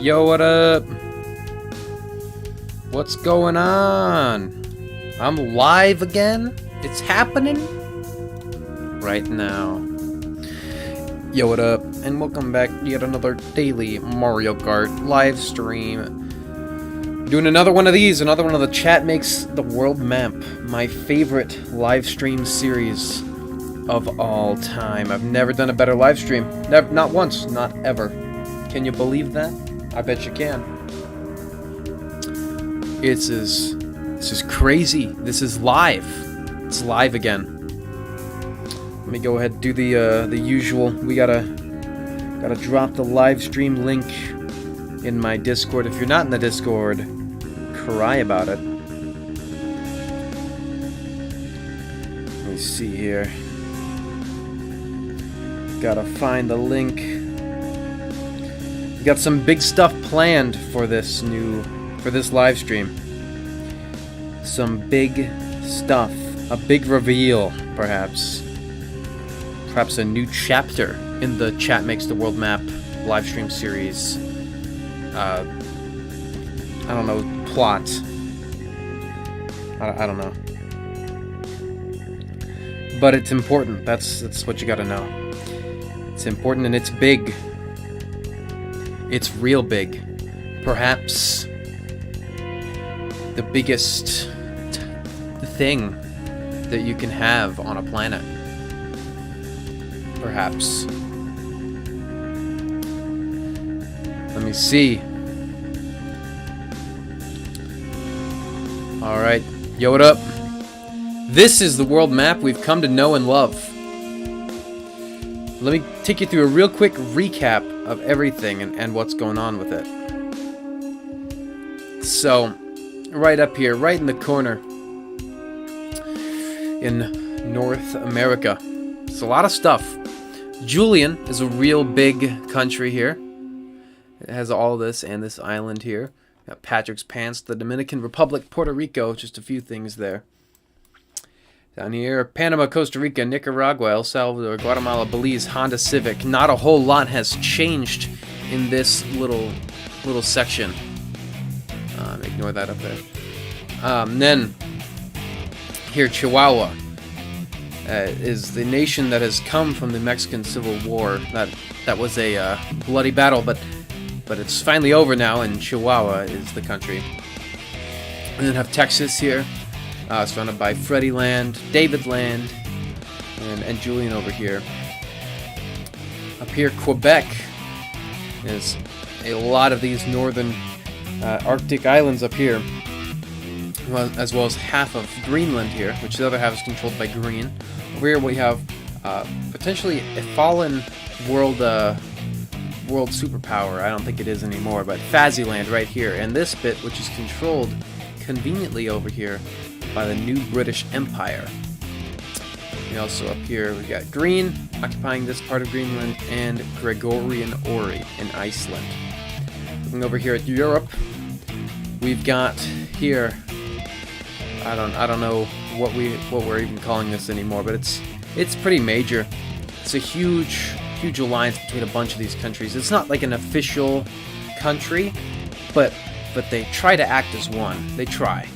Yo, what up? What's going on? I'm live again? It's happening right now. Yo, what up? And welcome back to yet another daily Mario Kart live stream. Doing another one of these, another one of the Chat Makes the World map. My favorite live stream series of all time. I've never done a better live stream. Never, not once, not ever. Can you believe that? I bet you can. This is crazy. This is live. It's live again. Let me go ahead and do the usual. We gotta drop the live stream link in my Discord. If you're not in the Discord, cry about it. Let me see here. Gotta find the link. We got some big stuff planned for this live stream. Some big stuff. A big reveal, perhaps. Perhaps a new chapter in the Chat Makes the World map live stream series. I don't know, plot. I don't know. But it's important. That's what you gotta know. It's important and it's big. It's real big. Perhaps the biggest thing that you can have on a planet. Perhaps. Let me see. Alright. Yo, what up? This is the world map we've come to know and love. Let me take you through a real quick recap of everything and what's going on with it. So, right up here, right in the corner, in North America, it's a lot of stuff. Julian is a real big country here. It has all this and this island here. Got Patrick's Pants, the Dominican Republic, Puerto Rico, just a few things there. Down here, Panama, Costa Rica, Nicaragua, El Salvador, Guatemala, Belize, Honda Civic. Not a whole lot has changed in this little section. Ignore that up there. Then, here, Chihuahua is the nation that has come from the Mexican Civil War. That was a bloody battle, but it's finally over now, and Chihuahua is the country. And then have Texas here. Surrounded by Freddy Land, David Land, and Julian over here. Up here, Quebec is a lot of these northern Arctic islands up here, as well as half of Greenland here, which the other half is controlled by green. Over here we have potentially a fallen world superpower. I don't think it is anymore, but Faziland right here, and this bit, which is controlled conveniently over here by the new British Empire. And also up here we got green occupying this part of Greenland, and Gregorian Ori in Iceland. Looking over here at Europe, we've got here, I don't know what we're even calling this anymore, but it's pretty major. It's a huge alliance between a bunch of these countries. It's not like an official country, but they try to act as one. They try.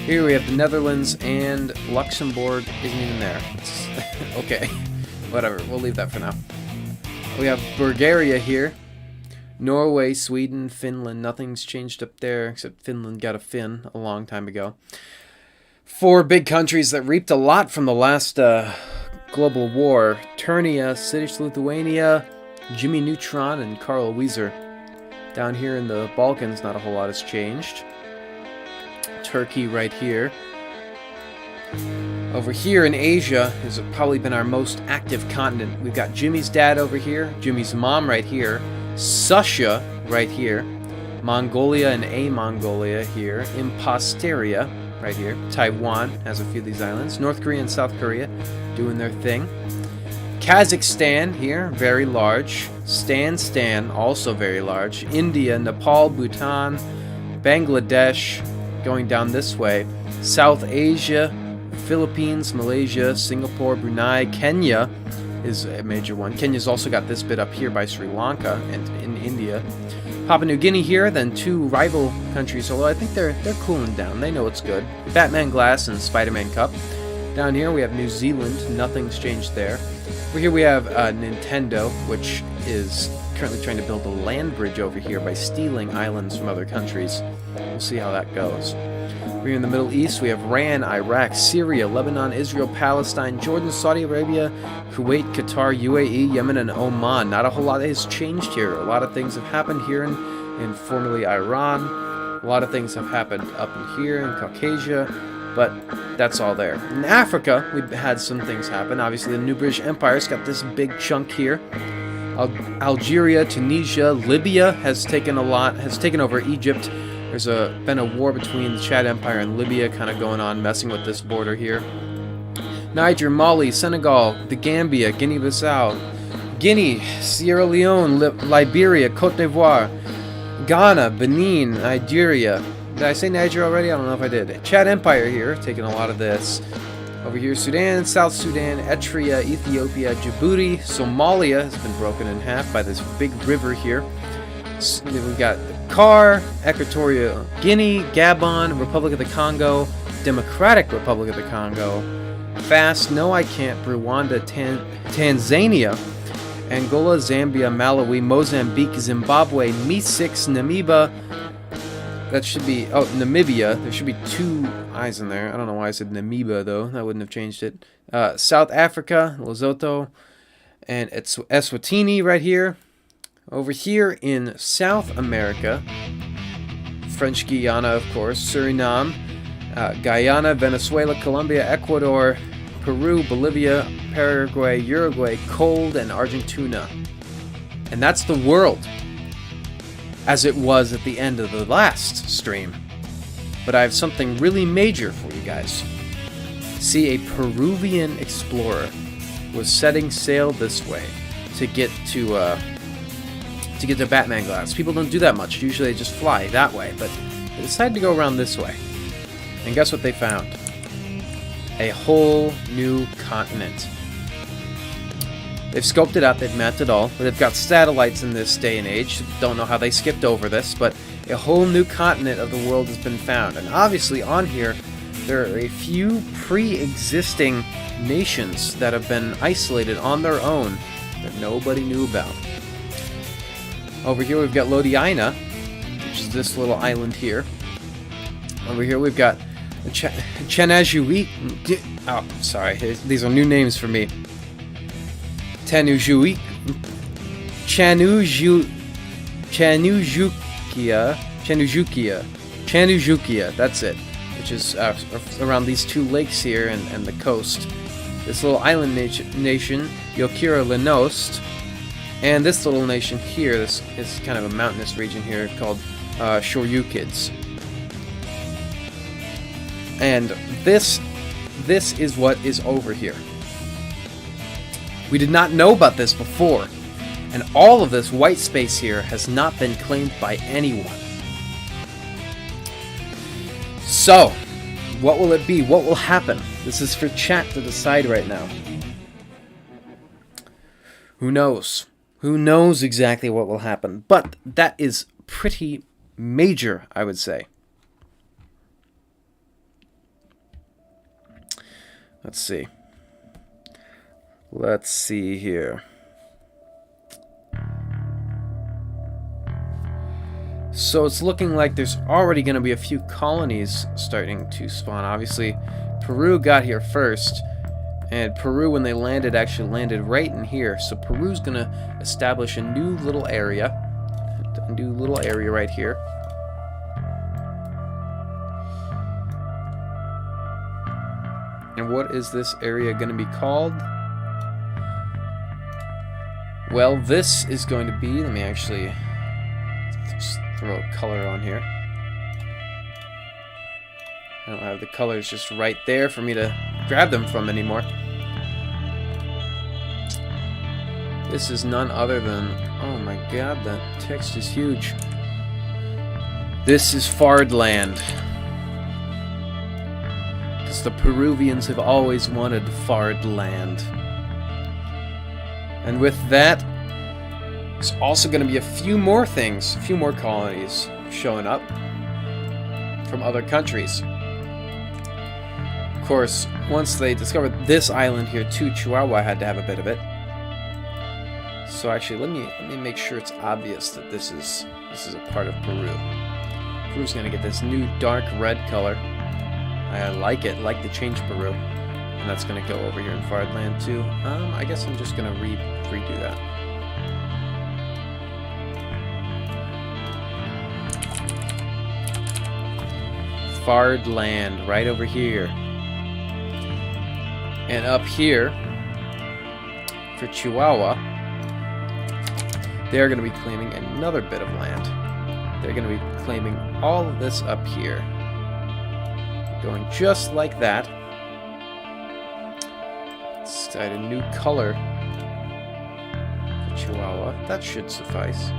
Here we have the Netherlands, and Luxembourg isn't even there. Okay, whatever, we'll leave that for now. We have Bulgaria here. Norway, Sweden, Finland. Nothing's changed up there, except Finland got a Finn a long time ago. 4 big countries that reaped a lot from the last global war. Turnia, Sittish, Lithuania, Jimmy Neutron, and Carl Wieser. Down here in the Balkans, not a whole lot has changed. Turkey right here. Over here in Asia has probably been our most active continent. We've got Jimmy's dad over here, Jimmy's mom right here, Susha right here, Mongolia and A-Mongolia here, Imposteria right here, Taiwan has a few of these islands, North Korea and South Korea doing their thing, Kazakhstan here, very large, Stan, also very large, India, Nepal, Bhutan, Bangladesh, going down this way, South Asia, Philippines, Malaysia, Singapore, Brunei, Kenya is a major one. Kenya's also got this bit up here by Sri Lanka and in India. Papua New Guinea here, then 2 rival countries, although I think they're cooling down. They know it's good. Batman Glass and Spider-Man Cup. Down here we have New Zealand. Nothing's changed there. Over here we have Nintendo, which is currently trying to build a land bridge over here by stealing islands from other countries. We'll see how that goes. Over here in the Middle East, we have Iran, Iraq, Syria, Lebanon, Israel, Palestine, Jordan, Saudi Arabia, Kuwait, Qatar, UAE, Yemen, and Oman. Not a whole lot has changed here. A lot of things have happened here in formerly Iran. A lot of things have happened up in here in Caucasia, but that's all there. In Africa, we've had some things happen. Obviously, the New British Empire's got this big chunk here. Algeria, Tunisia, Libya has taken over Egypt. There's been a war between the Chad Empire and Libya kind of going on, messing with this border here. Niger, Mali, Senegal, the Gambia, Guinea-Bissau, Guinea, Sierra Leone, Liberia, Cote d'Ivoire, Ghana, Benin, Nigeria. Did I say Niger already? I don't know if I did. Chad Empire here, taking a lot of this. Over here, Sudan, South Sudan, Eritrea, Ethiopia, Djibouti, Somalia has been broken in half by this big river here. We've got CAR, Equatorial Guinea, Gabon, Republic of the Congo, Democratic Republic of the Congo, FAST, No I Can't, Rwanda, Tanzania, Angola, Zambia, Malawi, Mozambique, Zimbabwe, Me6, Namibia. That should be, Namibia. There should be 2 I's in there. I don't know why I said Namibia, though. That wouldn't have changed it. South Africa, Lesotho, and it's Eswatini right here. Over here in South America, French Guiana, of course, Suriname, Guyana, Venezuela, Colombia, Ecuador, Peru, Bolivia, Paraguay, Uruguay, Cold, and Argentina. And that's the world, as it was at the end of the last stream. But I have something really major for you guys. See, a Peruvian explorer was setting sail this way to get to Batman Glass. People don't do that much. Usually they just fly that way, but they decided to go around this way. And guess what they found? A whole new continent. They've scoped it out, they've mapped it all. They've got satellites in this day and age. Don't know how they skipped over this, but a whole new continent of the world has been found. And obviously on here, there are a few pre-existing nations that have been isolated on their own that nobody knew about. Over here we've got Lodiina, which is this little island here. Over here we've got Chanujuik. Oh, sorry, these are new names for me. Chanujuik, Chanujukia, that's it. Which is around these 2 lakes here and the coast. This little island nation, Yokira Lenost. And this little nation here, this is kind of a mountainous region here called Shoryukids. And this is what is over here. We did not know about this before. And all of this white space here has not been claimed by anyone. So, what will it be? What will happen? This is for chat to decide right now. Who knows? Who knows exactly what will happen? But that is pretty major, I would say. Let's see. Let's see here. So it's looking like there's already going to be a few colonies starting to spawn. Obviously, Peru got here first. And Peru, when they landed, actually landed right in here. So Peru's going to establish a new little area. A new little area right here. And what is this area going to be called? Well, this is going to be... Let me actually just throw a color on here. I don't have the colors just right there for me to grab them from anymore. This is none other than... Oh my god, that text is huge. This is Fardland. Because the Peruvians have always wanted Fardland. And with that, There's also going to be a few more things, a few more colonies showing up from other countries. Of course, once they discovered this island here too, Chihuahua had to have a bit of it. So actually, let me make sure it's obvious that this is a part of Peru. Peru's going to get this new dark red color. I like it, like the change Peru. And that's going to go over here in Fardland too. I guess I'm just going to redo that. Fardland, right over here. And up here, for Chihuahua, they're going to be claiming another bit of land. They're going to be claiming all of this up here. Going just like that. Let's add a new color for Chihuahua. That should suffice.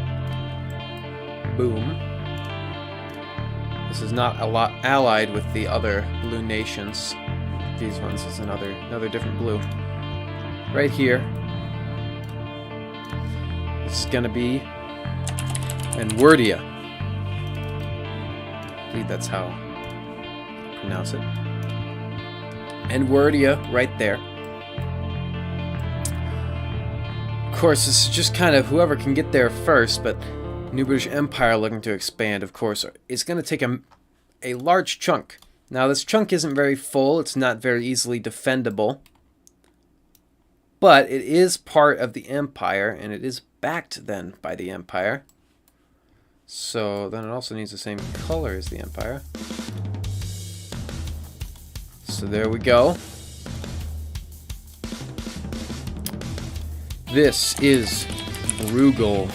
Boom. This is not a lot allied with the other blue nations. These ones is another different blue. Right here. This is gonna be Enwerdia. I believe that's how you pronounce it. Enwerdia right there. Of course, this is just kind of whoever can get there first, but New British Empire looking to expand, of course, is going to take a large chunk. Now, this chunk isn't very full. It's not very easily defendable. But it is part of the Empire, and it is backed then by the Empire. So then it also needs the same color as the Empire. So there we go. This is Bruegel.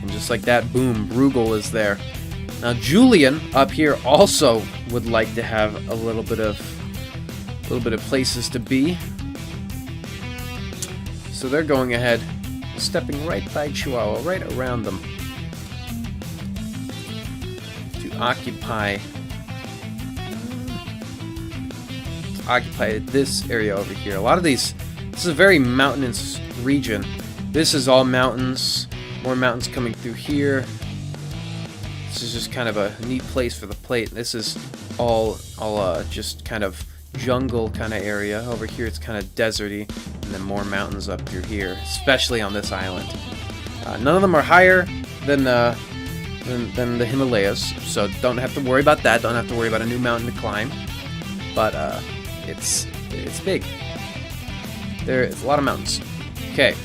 And just like that, boom, Bruegel is there. Now Julian up here also would like to have a little bit of places to be. So they're going ahead, stepping right by Chihuahua, right around them, to occupy this area over here. A lot of this is a very mountainous region. This is all mountains, more mountains coming through here. This is just kind of a neat place for the plate. This is all just kind of jungle kind of area. Over here it's kind of deserty, and then more mountains up through here, especially on this island. None of them are higher than the Himalayas, so don't have to worry about that. Don't have to worry about a new mountain to climb. But it's big. There's a lot of mountains. Okay.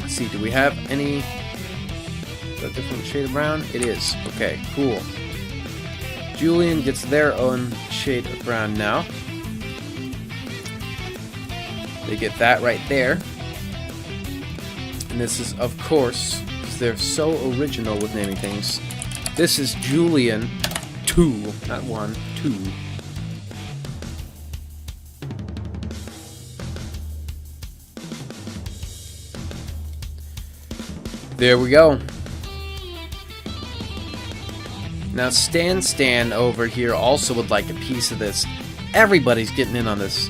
Let's see. Do we have any? Is that different shade of brown? It is. Okay. Cool. Julian gets their own shade of brown now. They get that right there. And this is, of course, because they're so original with naming things, this is Julian 2, not 1, 2. There we go. Now Stan over here also would like a piece of this. Everybody's getting in on this.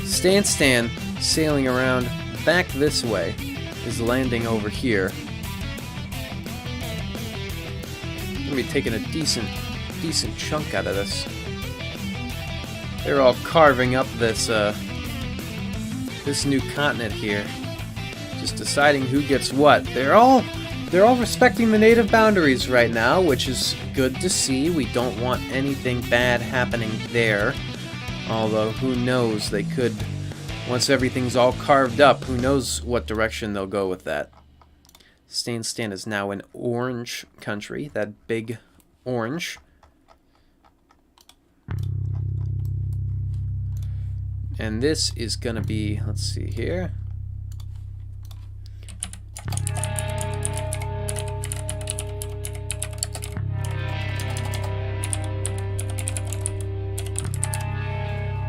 Stan sailing around back this way is landing over here. Gonna be taking a decent chunk out of this. They're all carving up this this new continent here. Just deciding who gets what. They're all respecting the native boundaries right now, which is good to see. We don't want anything bad happening there. Although, who knows, they could, once everything's all carved up, who knows what direction they'll go with that. Stan is now in orange country, that big orange. And this is gonna be, let's see here.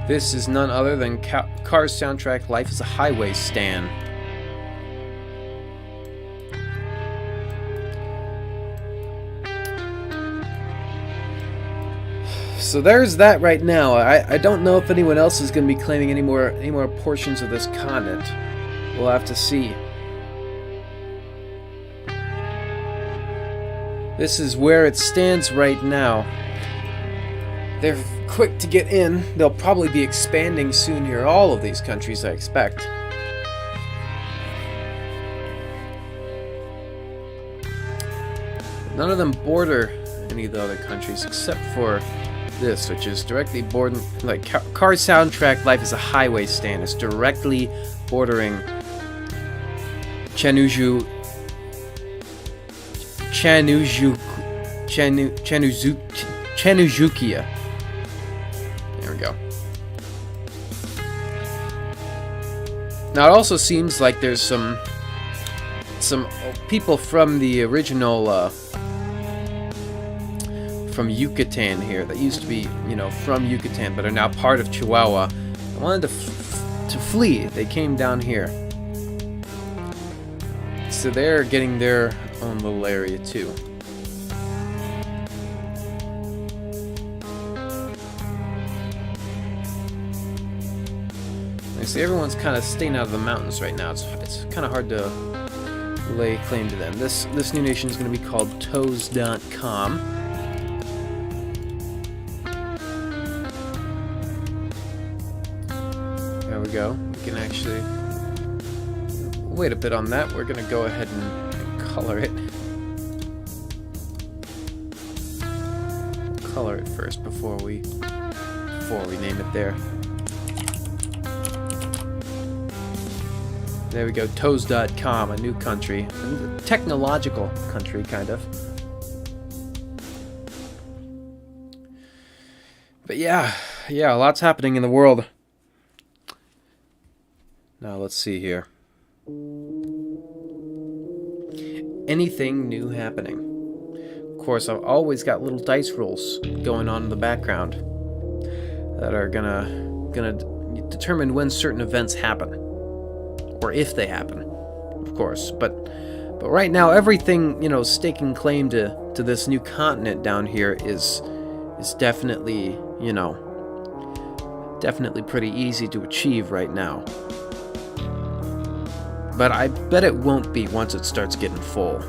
This is none other than Cars soundtrack Life is a Highway Stan. So there's that right now. I don't know if anyone else is going to be claiming any more portions of this continent. We'll have to see. This is where it stands right now. They're quick to get in. They'll probably be expanding soon here. All of these countries, I expect. None of them border any of the other countries except for this, which is directly bordering, like Car Soundtrack Life is a Highway stand. It's directly bordering Chanujukia. There we go. Now it also seems like there's some people from the original from Yucatan here that used to be, from Yucatan, but are now part of Chihuahua. They wanted to flee. They came down here. So they're getting their own little area too. You see, everyone's kind of staying out of the mountains right now. It's kind of hard to lay claim to them. This new nation is going to be called Toes.com. There we go. We can actually wait a bit on that. We're going to go ahead and color it. Color it first before we name it there. There we go, Toes.com, a new country. A technological country, kind of. But yeah, a lot's happening in the world. Now let's see here. Anything new happening? Of course, I've always got little dice rolls going on in the background that are gonna determine when certain events happen. Or if they happen, of course. But right now, everything, staking claim to this new continent down here is definitely, definitely pretty easy to achieve right now. But I bet it won't be once it starts getting full.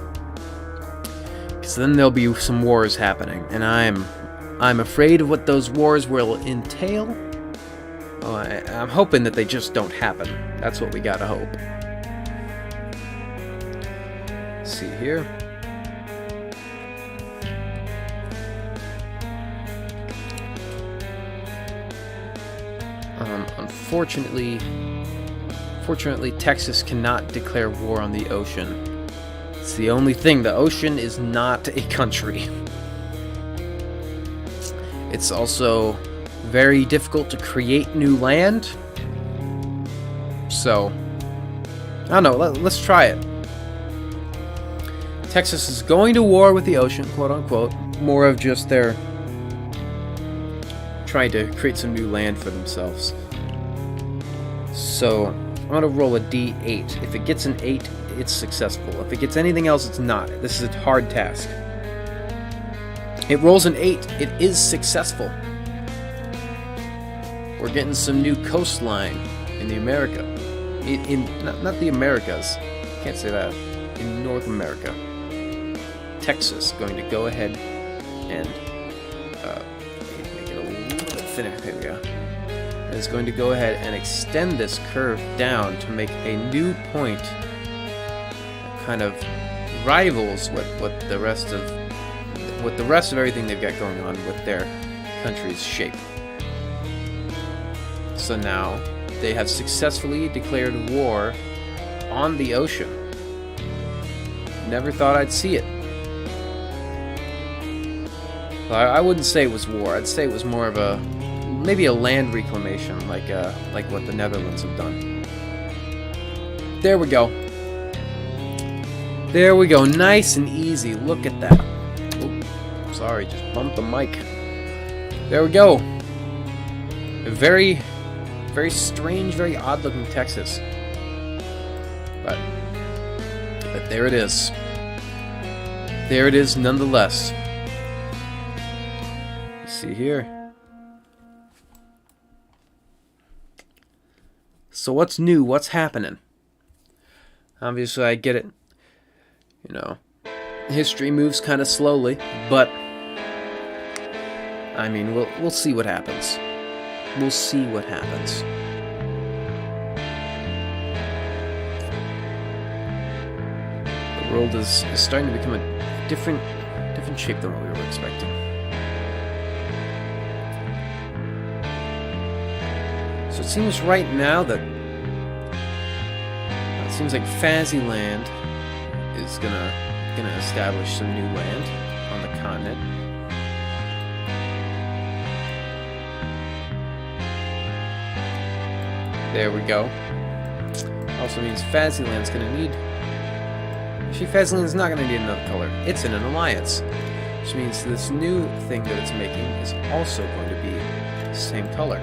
Because then there'll be some wars happening, and I'm afraid of what those wars will entail. Oh, I'm hoping that they just don't happen. That's what we gotta hope. Let's see here. Fortunately, Texas cannot declare war on the ocean. It's the only thing. The ocean is not a country. It's also very difficult to create new land. So, I don't know, let's try it. Texas is going to war with the ocean, quote unquote. More of just their trying to create some new land for themselves. So, I'm going to roll a D8. If it gets an 8, it's successful. If it gets anything else, it's not. This is a hard task. It rolls an 8. It is successful. We're getting some new coastline in the America. Not the Americas. Can't say that. In North America. Texas going to go ahead and make it a little bit thinner. There we go. It's going to go ahead and extend this curve down to make a new point that kind of rivals what the rest of everything they've got going on with their country's shape. So now they have successfully declared war on the ocean. Never thought I'd see it. Well, I wouldn't say it was war. I'd say it was more of maybe a land reclamation, like what the Netherlands have done. There we go. There we go. Nice and easy. Look at that. Oh, sorry, just bumped the mic. There we go. A very strange, very odd-looking Texas. But there it is. There it is, nonetheless. You see here. So what's new? What's happening? Obviously, I get it. You know, history moves kind of slowly, but I mean, we'll see what happens. We'll see what happens. The world is starting to become a different shape than what we were expecting. So it seems right now that it seems like Faziland is gonna establish some new land on the continent. There we go. Also means Faziland's gonna need. Actually, Faziland's not gonna need another color. It's in an alliance, which means this new thing that it's making is also going to be the same color.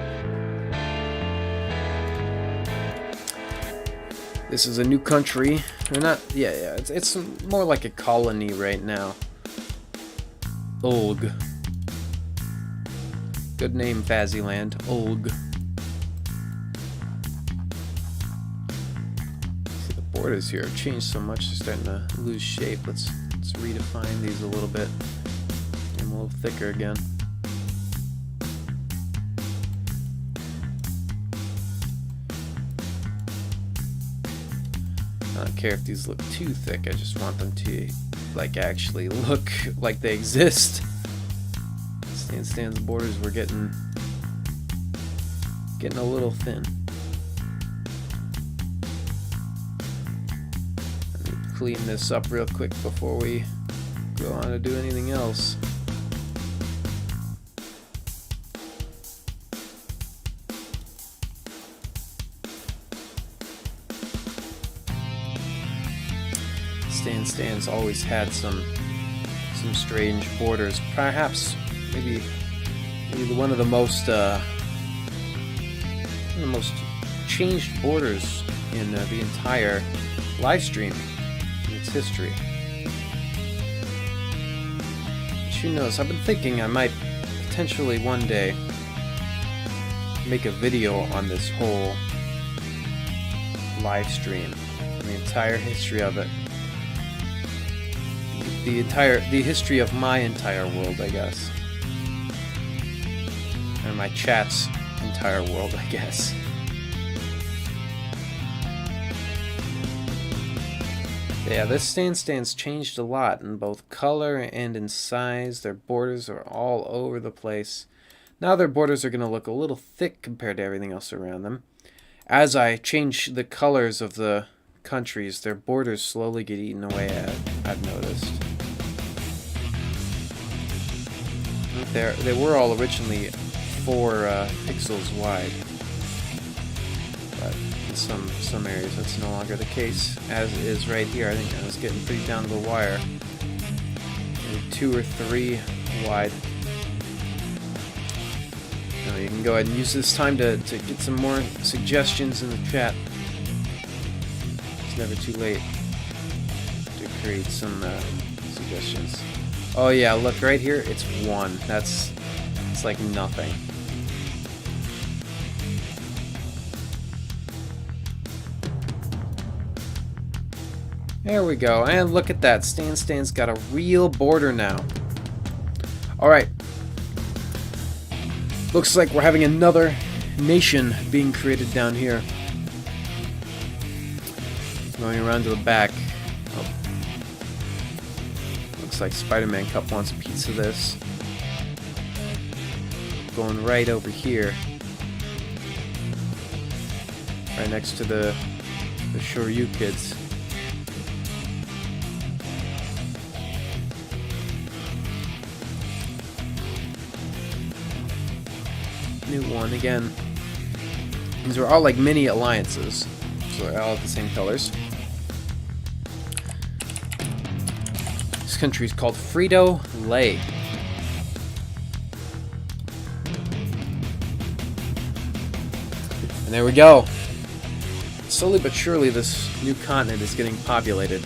This is a new country. Or not. Yeah. It's more like a colony right now. Olg. Good name, Faziland. Olg. See, the borders here have changed so much, they're starting to lose shape. Let's redefine these a little bit. Get them a little thicker again. I don't care if these look too thick, I just want them to like actually look like they exist. Stan's borders were getting a little thin. Let me clean this up real quick before we go on to do anything else. Stan's always had some strange borders. Perhaps maybe one of the most changed borders in the entire live stream in its history. But who knows? I've been thinking I might potentially one day make a video on this whole live stream, the entire history of it. The history of my entire world, I guess. Or my chat's entire world, I guess. Yeah, this stand's changed a lot in both color and in size. Their borders are all over the place. Now their borders are going to look a little thick compared to everything else around them. As I change the colors of the countries, their borders slowly get eaten away at, I've noticed. They were all originally 4 pixels wide, but in some areas that's no longer the case, as is right here. I think I was getting pretty down to the wire. Maybe 2 or 3 wide. Now you can go ahead and use this time to get some more suggestions in the chat. It's never too late to create some suggestions. Oh yeah, look right here, it's 1. It's like nothing. There we go, and look at that, Stan's got a real border now. Alright. Looks like we're having another nation being created down here. Going around to the back. Oh. Looks like Spider-Man Cup wants a piece of this. Going right over here. Right next to the Shoryu kids. New one again. These are all like mini alliances, so they're all the same colors. This country is called Frito-Lay. And there we go. Slowly but surely, this new continent is getting populated.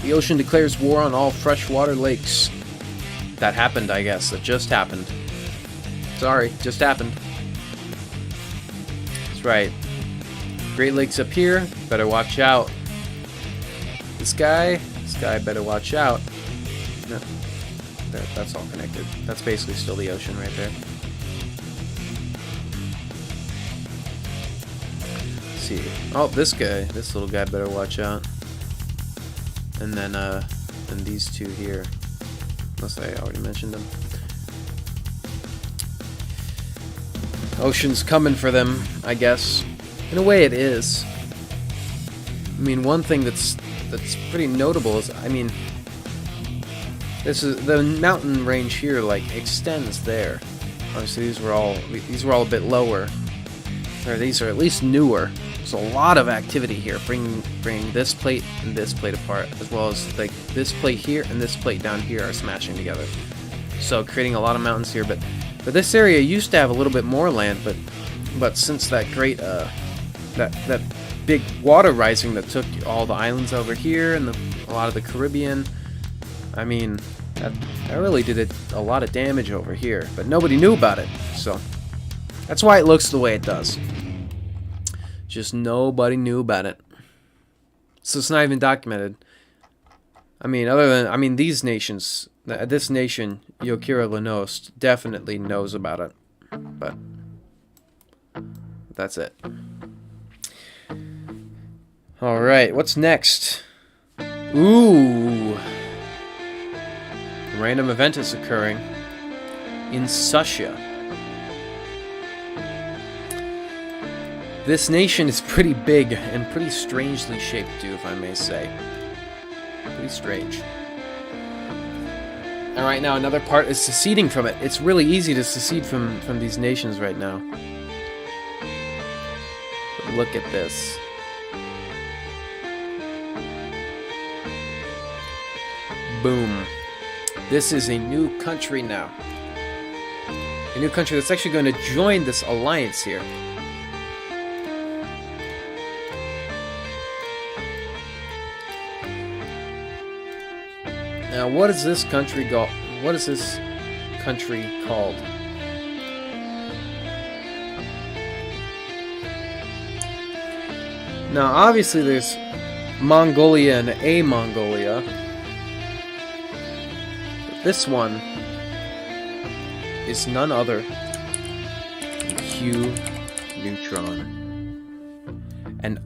The ocean declares war on all freshwater lakes. That happened, I guess. That just happened. Sorry, just happened. That's right. Great Lakes up here. Better watch out. This guy better watch out. No. There, that's all connected. That's basically still the ocean right there. Let's see. Oh, this little guy better watch out. And then these two here. Unless I already mentioned them. Ocean's coming for them, I guess. In a way, it is. I mean, one thing that's pretty notable is, I mean, this is the mountain range here, like, extends there. Obviously, these were all a bit lower, or these are at least newer. There's a lot of activity here, bringing this plate and this plate apart, as well as like this plate here and this plate down here are smashing together. So creating a lot of mountains here, but this area used to have a little bit more land, but since that great that big water rising that took all the islands over here and a lot of the Caribbean, I mean, that really did a lot of damage over here, but nobody knew about it, so that's why it looks the way it does. Just nobody knew about it, so it's not even documented. I mean, these nations, this nation, Yokira Lenost, definitely knows about it, but that's it. Alright, what's next? Ooh! A random event is occurring in Susha. This nation is pretty big and pretty strangely shaped too, if I may say. Pretty strange. And right now, another part is seceding from it. It's really easy to secede from these nations right now. But look at this. Boom. This is a new country now. A new country that's actually going to join this alliance here. Now, what is this country called? What is this country called? Now, obviously, there's Mongolia and A Mongolia. But this one is none other than Q Neutron, an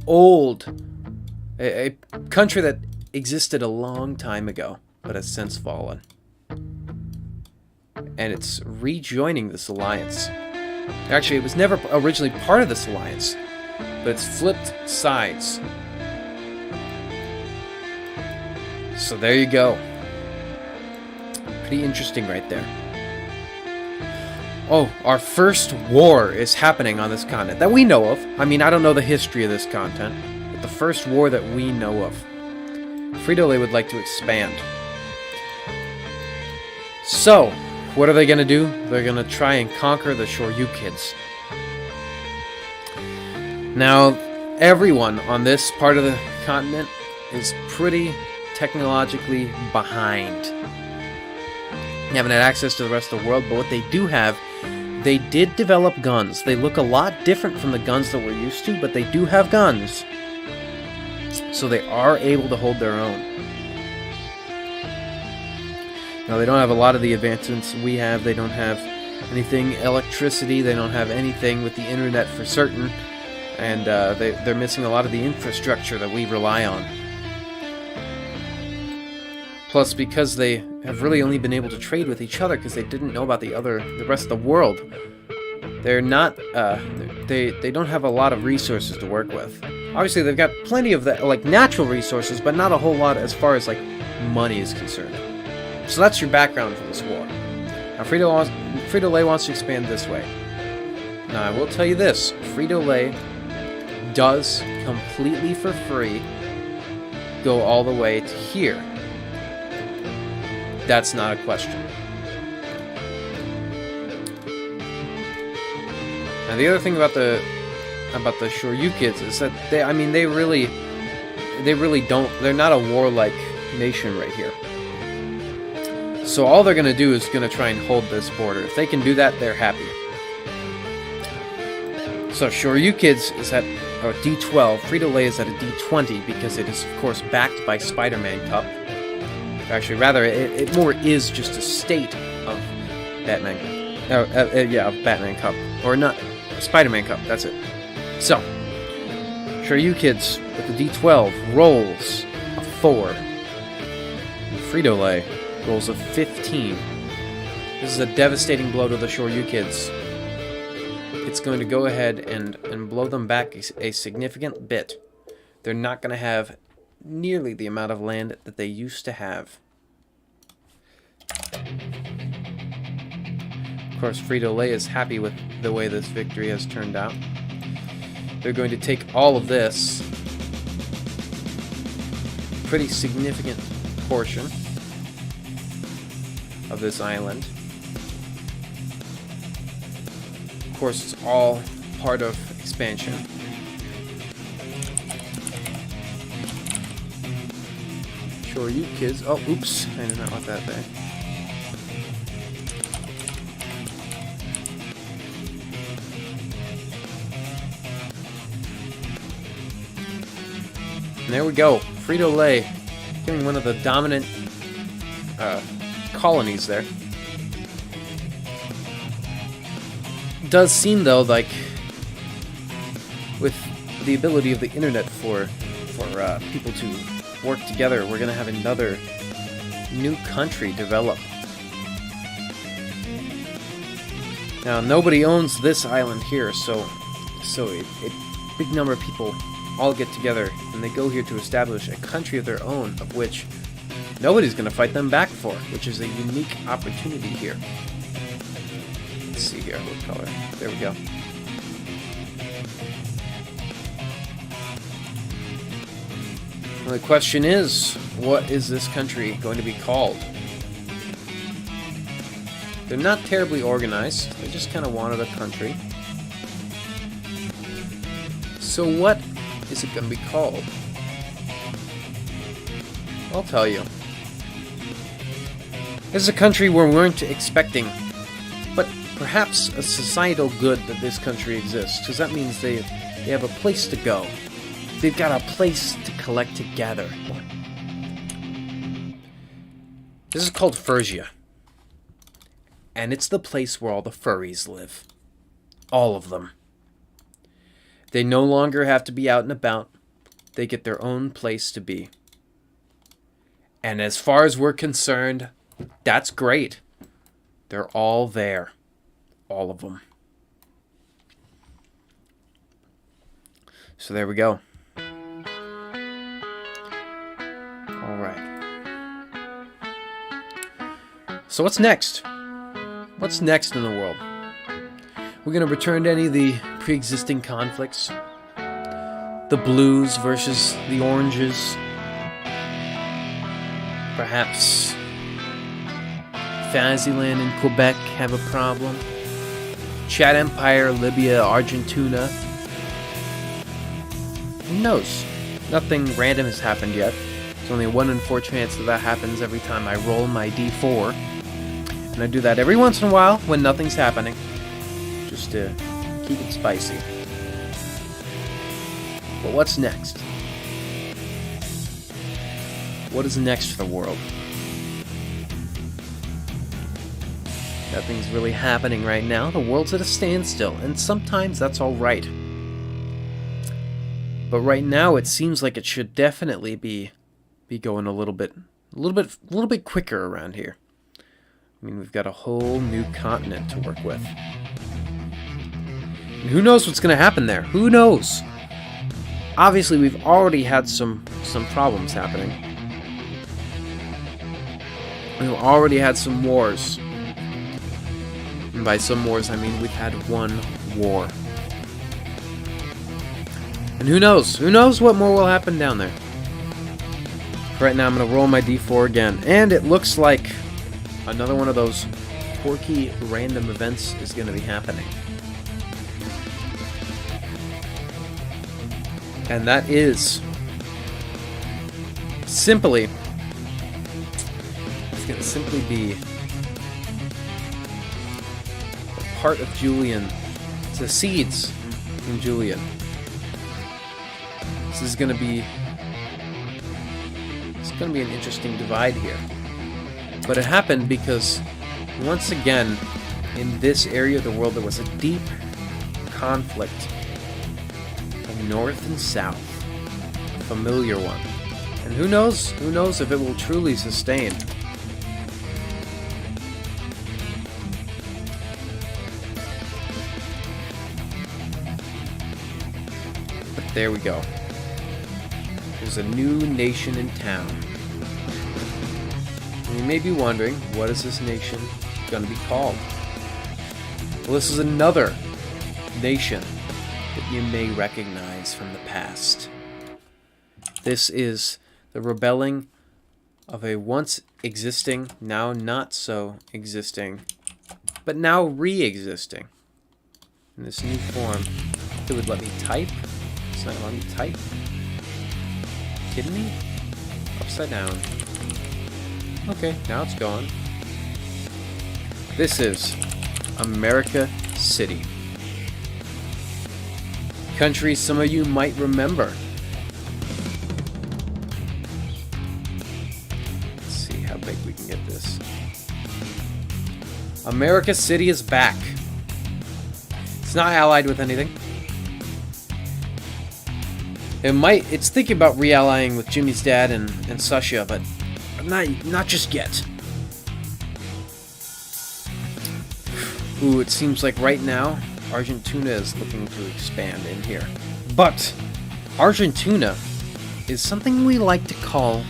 a country that existed a long time ago, but has since fallen. And it's rejoining this alliance. Actually, it was never originally part of this alliance, but it's flipped sides. So there you go. Pretty interesting right there. Oh, our first war is happening on this continent that we know of. I mean, I don't know the history of this continent, but the first war that we know of. Frito-Lay would like to expand. So, what are they going to do? They're going to try and conquer the Shoryukids. Now, everyone on this part of the continent is pretty technologically behind. They haven't had access to the rest of the world, but what they do have, they did develop guns. They look a lot different from the guns that we're used to, but they do have guns. So they are able to hold their own. Now, they don't have a lot of the advancements we have. They don't have anything electricity. They don't have anything with the internet for certain. And they're missing a lot of the infrastructure that we rely on. Plus, because they have really only been able to trade with each other because they didn't know about the rest of the world, they're not, they don't have a lot of resources to work with. Obviously, they've got plenty of like natural resources, but not a whole lot as far as like money is concerned. So that's your background for this war. Now, Frito-Lay wants to expand this way. Now, I will tell you this: Frito-Lay does completely for free go all the way to here. That's not a question. Now, the other thing about the Shoryukids is that they really don't. They're not a warlike nation right here. So all they're going to do is going to try and hold this border. If they can do that, they're happy. So Shoryu Kids is at a D12. Frito-Lay is at a D20 because it is, of course, backed by Spider-Man Cup. Actually, rather, it more is just a state of Batman. Of Batman Cup. Or not, Spider-Man Cup, that's it. So, Shoryu Kids with the D12 rolls a 4. And Frito-Lay rolls a 15. This is a devastating blow to the Shoryu Kids. It's going to go ahead and blow them back a significant bit. They're not going to have nearly the amount of land that they used to have. Of course, Frito-Lay is happy with the way this victory has turned out. They're going to take all of this, pretty significant portion of this island. Of course, it's all part of expansion. Shoryu Kids. Oh, oops. I did not want that there. And there we go. Frito-Lay getting one of the dominant colonies there. It does seem, though, like with the ability of the internet for people to work together, we're going to have another new country develop. Now, nobody owns this island here, so a big number of people all get together and they go here to establish a country of their own, of which nobody's going to fight them back for, which is a unique opportunity here. Let's see here, what color? There we go. Well, the question is, what is this country going to be called? They're not terribly organized. They just kind of wanted a country. So what is it going to be called? I'll tell you. This is a country we weren't expecting, but perhaps a societal good that this country exists, because that means they have a place to go. They've got a place to collect together. This is called Furgia. And it's the place where all the furries live. All of them. They no longer have to be out and about. They get their own place to be. And as far as we're concerned, that's great. They're all there. All of them. So there we go. Alright. So what's next? What's next in the world? We're going to return to any of the pre-existing conflicts. The blues versus the oranges. Perhaps Faziland and Quebec have a problem. Chad Empire, Libya, Argentina. Who knows? Nothing random has happened yet. There's only a 1 in 4 chance that happens every time I roll my D4. And I do that every once in a while when nothing's happening. Just to keep it spicy. But what's next? What is next for the world? Nothing's really happening right now. The world's at a standstill, and sometimes that's all right. But right now, it seems like it should definitely be going a little bit quicker around here. I mean, we've got a whole new continent to work with. And who knows what's going to happen there? Who knows? Obviously, we've already had some problems happening. We've already had some wars. And by some wars, I mean we've had one war. And who knows? Who knows what more will happen down there? Right now, I'm going to roll my D4 again. And it looks like another one of those quirky random events is going to be happening. And that is simply going to simply be a part of Julian. It's the seeds from Julian. This is going to be... It's going to be an interesting divide here. But it happened because, once again, in this area of the world, there was a deep conflict of North and South. A familiar one. And who knows if it will truly sustain. But there we go. There's a new nation in town. And you may be wondering, what is this nation going to be called? Well, this is another nation that you may recognize from the past. This is the rebelling of a once existing, now not so existing, but now re-existing in this new form. It would let me type. It's not letting me type. Kidding me? Upside down. Okay, now it's gone. This is America City. Country some of you might remember. Let's see how big we can get this. America City is back. It's not allied with anything. It's thinking about reallying with Jimmy's dad and Sasha, but not just yet. Ooh, it seems like right now Argentina is looking to expand in here. But Argentina is something we like to call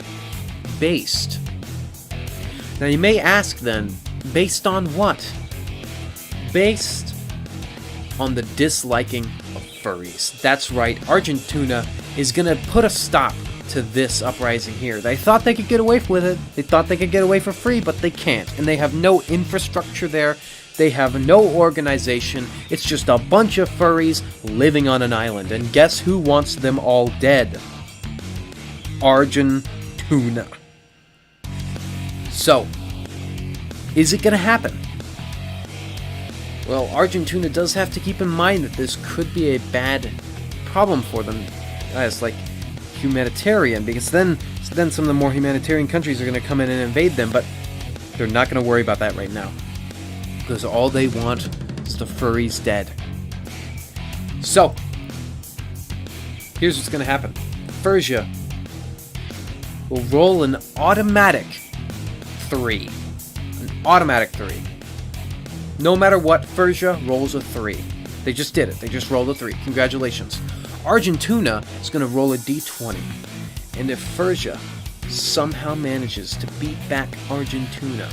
based. Now you may ask then, based on what? Based on the disliking of furries. That's right, Argentina is gonna put a stop to this uprising here. They thought they could get away with it. They thought they could get away for free, but they can't. And they have no infrastructure there. They have no organization. It's just a bunch of furries living on an island. And guess who wants them all dead? Argentina. So, is it going to happen? Well, Argentina does have to keep in mind that this could be a bad problem for them as, like, humanitarian, because then some of the more humanitarian countries are going to come in and invade them, but they're not going to worry about that right now. Because all they want is the furries dead. So, here's what's going to happen. Persia will roll an automatic 3. An automatic 3. No matter what, Persia rolls a 3. They just did it. They just rolled a 3. Congratulations. Argentina is going to roll a d20. And if Persia somehow manages to beat back Argentina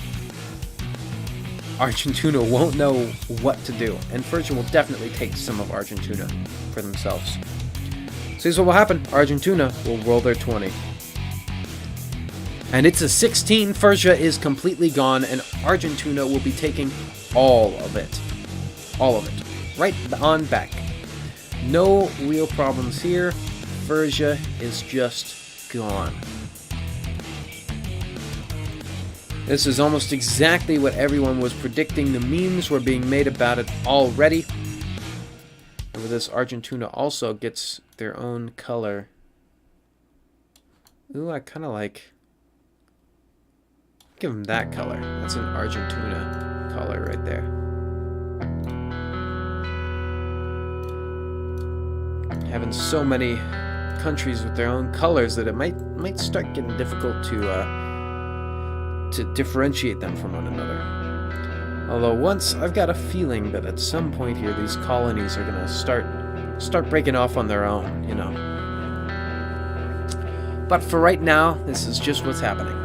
won't know what to do, and Persia will definitely take some of Argentina for themselves. So here's what will happen. Argentina will roll their 20. And it's a 16. Persia is completely gone, and Argentina will be taking all of it. All of it. Right on back. No real problems here. Persia is just gone. This is almost exactly what everyone was predicting. The memes were being made about it already. And with this, Argentina also gets their own color. Ooh, I kind of like... Give them that color. That's an Argentina color right there. Having so many countries with their own colors that it might start getting difficult to differentiate them from one another. Although once I've got a feeling that at some point here these colonies are gonna start breaking off on their own, you know. But for right now, this is just what's happening.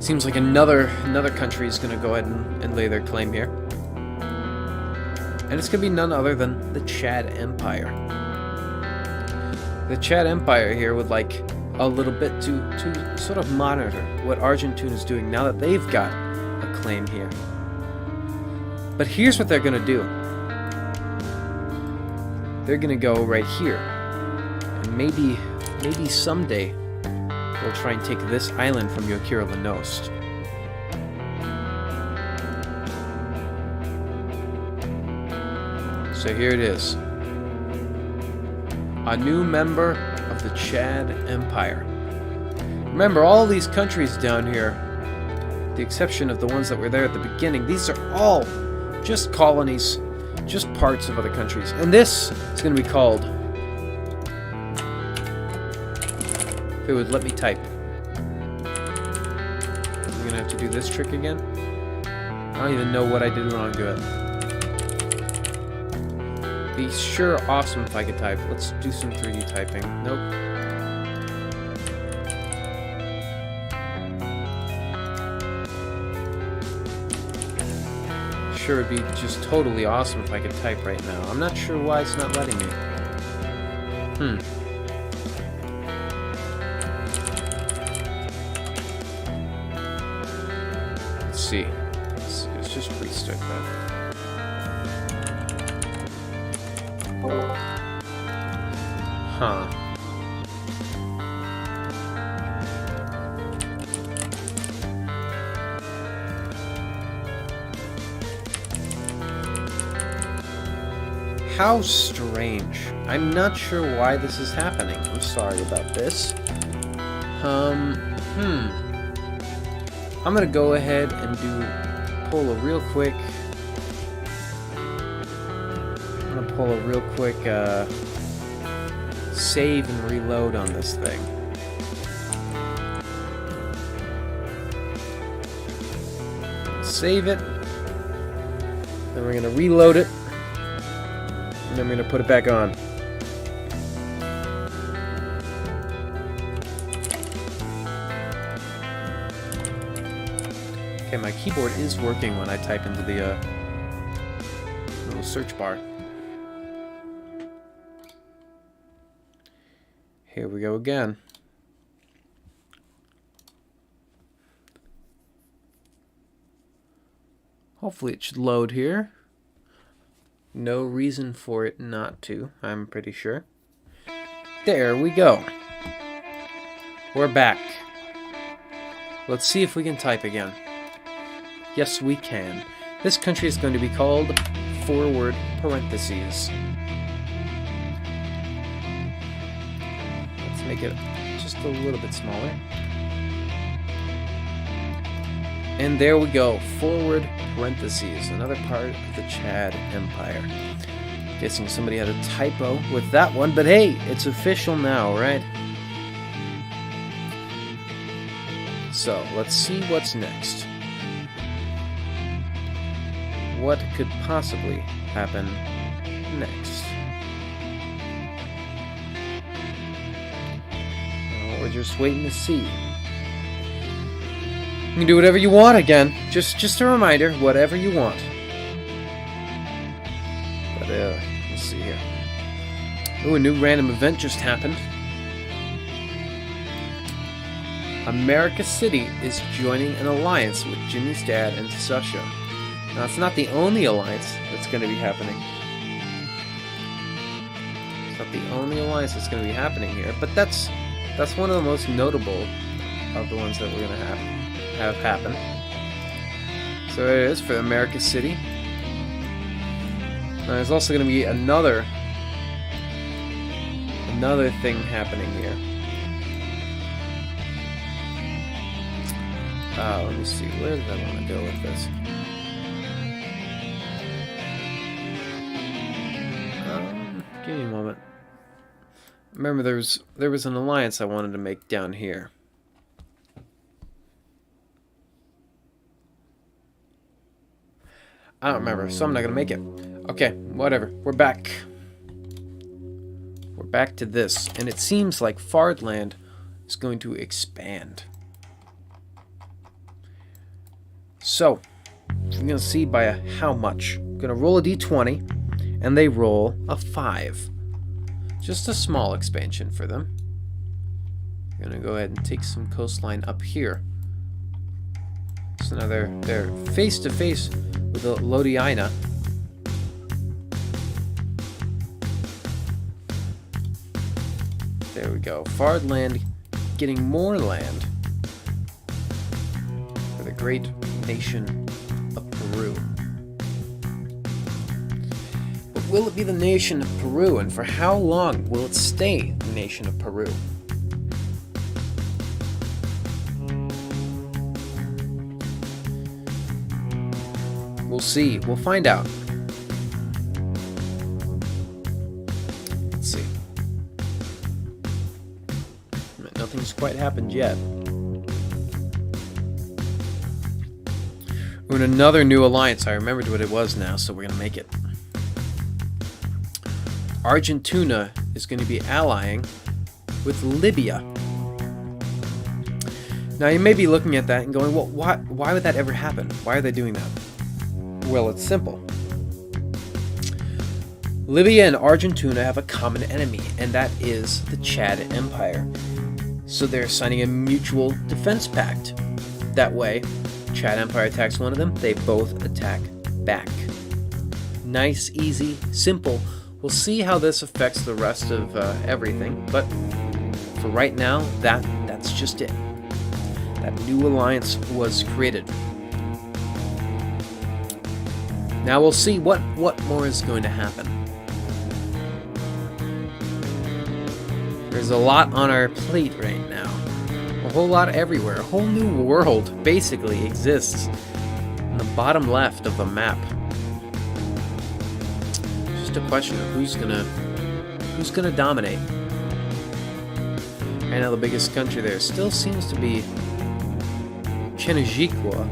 Seems like another country is gonna go ahead and lay their claim here. And it's going to be none other than the Chad Empire. The Chad Empire here would like a little bit to sort of monitor what Argentina is doing now that they've got a claim here. But here's what they're going to do. They're going to go right here. And maybe someday We'll try and take this island from Yokira Lenost. So here it is. A new member of the Chad Empire. Remember, all these countries down here, the exception of the ones that were there at the beginning, these are all just colonies, just parts of other countries. And this is going to be called, if it would let me type, I'm going to have to do this trick again. I don't even know what I did wrong to it. Be sure awesome if I could type. Let's do some 3D typing. Nope. Sure it'd be just totally awesome if I could type right now. I'm not sure why it's not letting me. Let's see. Let's just restart that. Huh. How strange. I'm not sure why this is happening. I'm sorry about this. I'm gonna go ahead and pull a real quick save and reload on this thing. Save it. Then we're gonna reload it. And then I'm going to put it back on. Okay, my keyboard is working when I type into the little search bar. Here we go again. Hopefully it should load here. No reason for it not to, I'm pretty sure. There we go. We're back. Let's see if we can type again. Yes, we can. This country is going to be called forward parentheses. Let's make it just a little bit smaller. And there we go, forward parentheses, another part of the Chad Empire. Guessing somebody had a typo with that one, but hey, it's official now, right? So, let's see what's next. What could possibly happen next? Well, we're just waiting to see. You can do whatever you want again. Just a reminder, whatever you want. But, let's see here. Ooh, a new random event just happened. America City is joining an alliance with Jimmy's dad and Sasha. Now, it's not the only alliance that's going to be happening. It's not the only alliance that's going to be happening here, but that's one of the most notable of the ones that we're going to have happen. So there it is for America City. Now, there's also going to be another thing happening here. Let me see, where did I want to go with this? Give me a moment. Remember, there was an alliance I wanted to make down here. I don't remember, so I'm not gonna make it. Okay, whatever. We're back. We're back to this, and it seems like Fardland is going to expand. So, I'm gonna see by how much. I'm gonna roll a d20, and they roll a 5. Just a small expansion for them. I'm gonna go ahead and take some coastline up here. So now they're face to face with the Lodiina. There we go. Fardland getting more land for the great nation of Peru. But will it be the nation of Peru, and for how long will it stay the nation of Peru? We'll see. We'll find out. Let's see. Nothing's quite happened yet. We're in another new alliance. I remembered what it was now, so we're going to make it. Argentina is going to be allying with Libya. Now, you may be looking at that and going, well, why would that ever happen? Why are they doing that? Well, it's simple. Libya and Argentina have a common enemy, and that is the Chad Empire. So they're signing a mutual defense pact. That way, Chad Empire attacks one of them, they both attack back. Nice, easy, simple. We'll see how this affects the rest of everything, but for right now, that's just it. That new alliance was created. Now we'll see what more is going to happen. There's a lot on our plate right now. A whole lot everywhere. A whole new world basically exists in the bottom left of the map. It's just a question of who's gonna dominate. Right now the biggest country there still seems to be Chenejukia.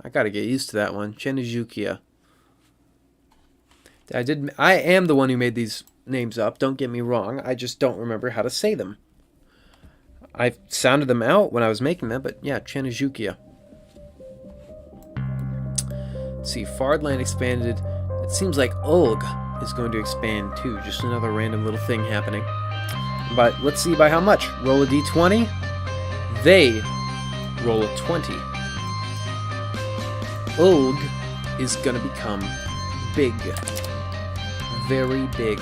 I gotta get used to that one. Chenejukia. I am the one who made these names up, don't get me wrong. I just don't remember how to say them. I sounded them out when I was making them, but yeah, Chenejukia. Let's see, Fardland expanded. It seems like Ulg is going to expand too. Just another random little thing happening. But let's see by how much. Roll a d20. They roll a 20. Ulg is gonna become big. Very big.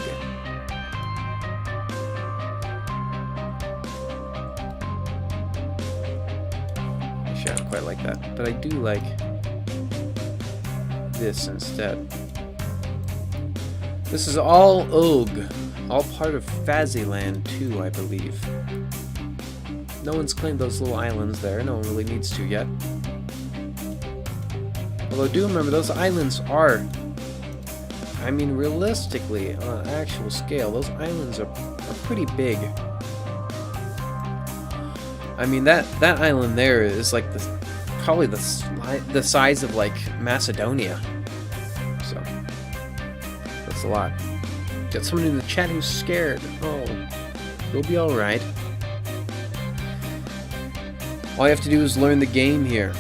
Actually, I don't quite like that, but I do like this instead. This is all Ulg, all part of Faziland too, I believe. No one's claimed those little islands there. No one really needs to yet. Although do remember, those islands are, I mean, realistically, on an actual scale, those islands are pretty big. I mean, that island there is like probably the size of like Macedonia. So that's a lot. Got someone in the chat who's scared. Oh, you'll be all right. All you have to do is learn the game here.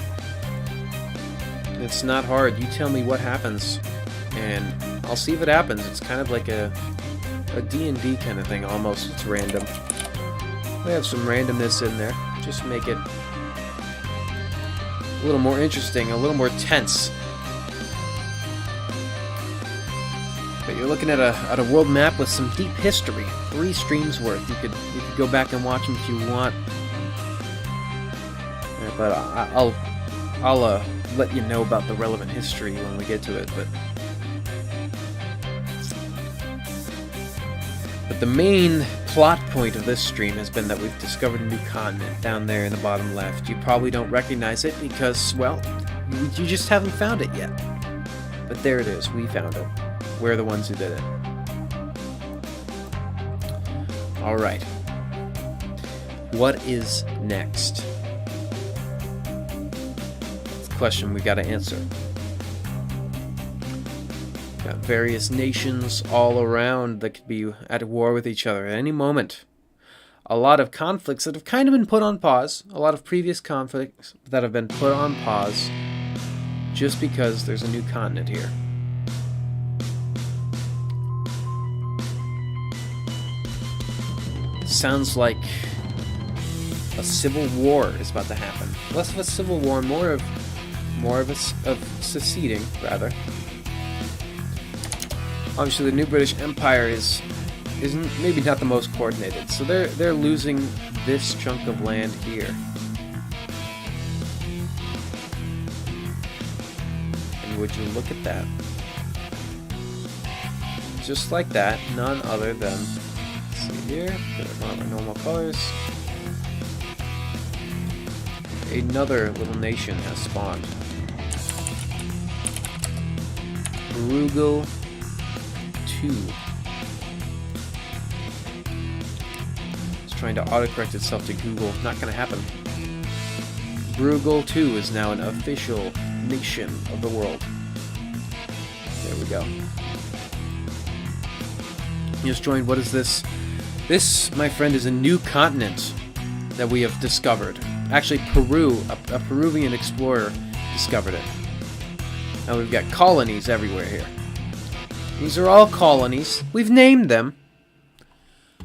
It's not hard. You tell me what happens, and I'll see if it happens. It's kind of like a D&D kind of thing, almost. It's random. We have some randomness in there. Just make it a little more interesting, a little more tense. But you're looking at a world map with some deep history. 3 streams worth. You could go back and watch them if you want. But I'll let you know about the relevant history when we get to it. But the main plot point of this stream has been that we've discovered a new continent down there in the bottom left. You probably don't recognize it because, well, you just haven't found it yet. But there it is. We found it. We're the ones who did it. All right. What is next? Question we got to answer. Got various nations all around that could be at war with each other at any moment. A lot of conflicts that have kind of been put on pause. A lot of previous conflicts that have been put on pause just because there's a new continent here. Sounds like a civil war is about to happen. Less of a civil war, more of seceding, rather. Obviously, the New British Empire is maybe not the most coordinated, so they're losing this chunk of land here. And would you look at that? Just like that, none other than, let's see here, put it on our normal colors. Another little nation has spawned. Bruegel 2. It's trying to autocorrect itself to Google. Not going to happen. Bruegel 2 is now an official nation of the world. There we go. You just joined. What is this? This, my friend, is a new continent that we have discovered. Actually, Peru, a Peruvian explorer discovered it. Now we've got colonies everywhere here. These are all colonies. We've named them,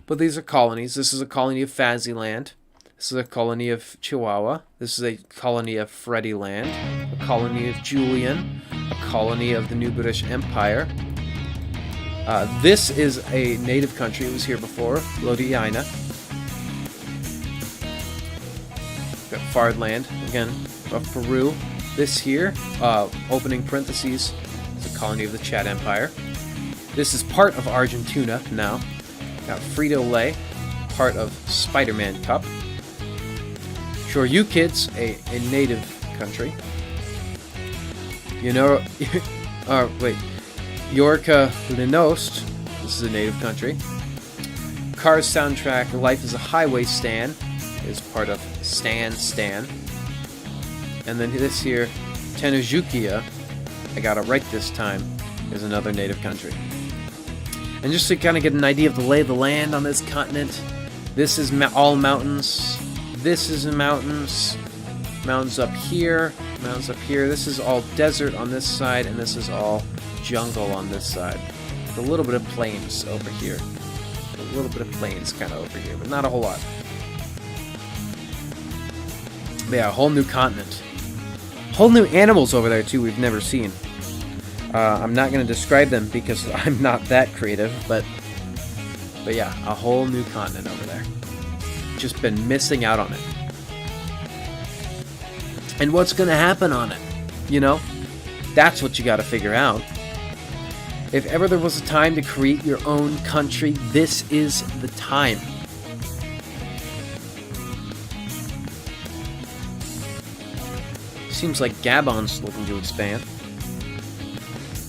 but these are colonies. This is a colony of Faziland. This is a colony of Chihuahua. This is a colony of Freddyland. A colony of Julian. A colony of the New British Empire. This is a native country. It was here before. Lodiina. Got Fardland, again, of Peru. This here, opening parentheses, is a colony of the Chad Empire. This is part of Argentina now. Got Frito-Lay, part of Spider-Man Cup. Sure, you kids, a native country. You know, wait. Yorka Linost, this is a native country. Cars soundtrack, Life is a Highway Stan, is part of Stan. And then this here, Tenajukia, I got it right this time, is another native country. And just to kind of get an idea of the lay of the land on this continent, this is all mountains. This is mountains. Mountains up here. Mountains up here. This is all desert on this side, and this is all jungle on this side. With a little bit of plains over here. A little bit of plains kind of over here, but not a whole lot. But yeah, a whole new continent. Whole new animals over there, too, we've never seen. I'm not going to describe them because I'm not that creative, but yeah, a whole new continent over there. Just been missing out on it. And what's going to happen on it? You know? That's what you got to figure out. If ever there was a time to create your own country, this is the time. Seems like Gabon's looking to expand.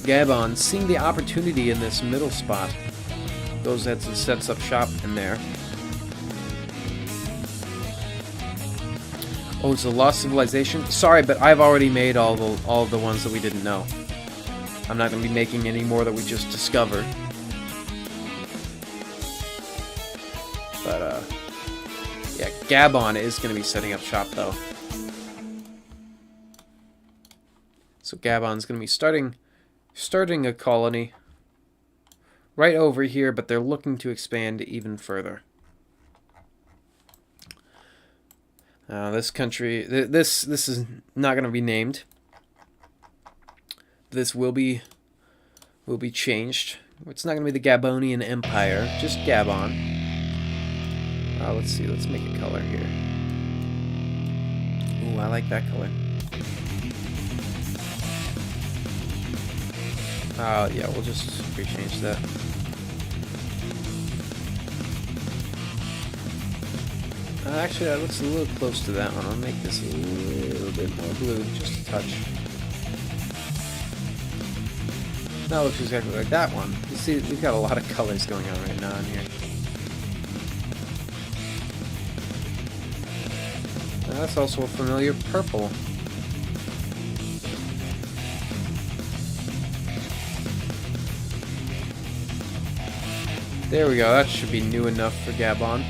Gabon, seeing the opportunity in this middle spot, goes ahead and sets up shop in there. Oh, it's a lost civilization? Sorry, but I've already made all the ones that we didn't know. I'm not going to be making any more that we just discovered. But, yeah, Gabon is going to be setting up shop, though. So Gabon's going to be starting a colony right over here, but they're looking to expand even further. This country, this is not going to be named. This will be changed. It's not going to be the Gabonian Empire, just Gabon. Let's see, let's make a color here. Ooh, I like that color. Yeah, we'll just rechange that. Actually, that looks a little close to that one. I'll make this a little bit more blue, just a touch. That looks exactly like that one. You see, we've got a lot of colors going on right now in here. That's also a familiar purple. There we go, that should be new enough for Gabon.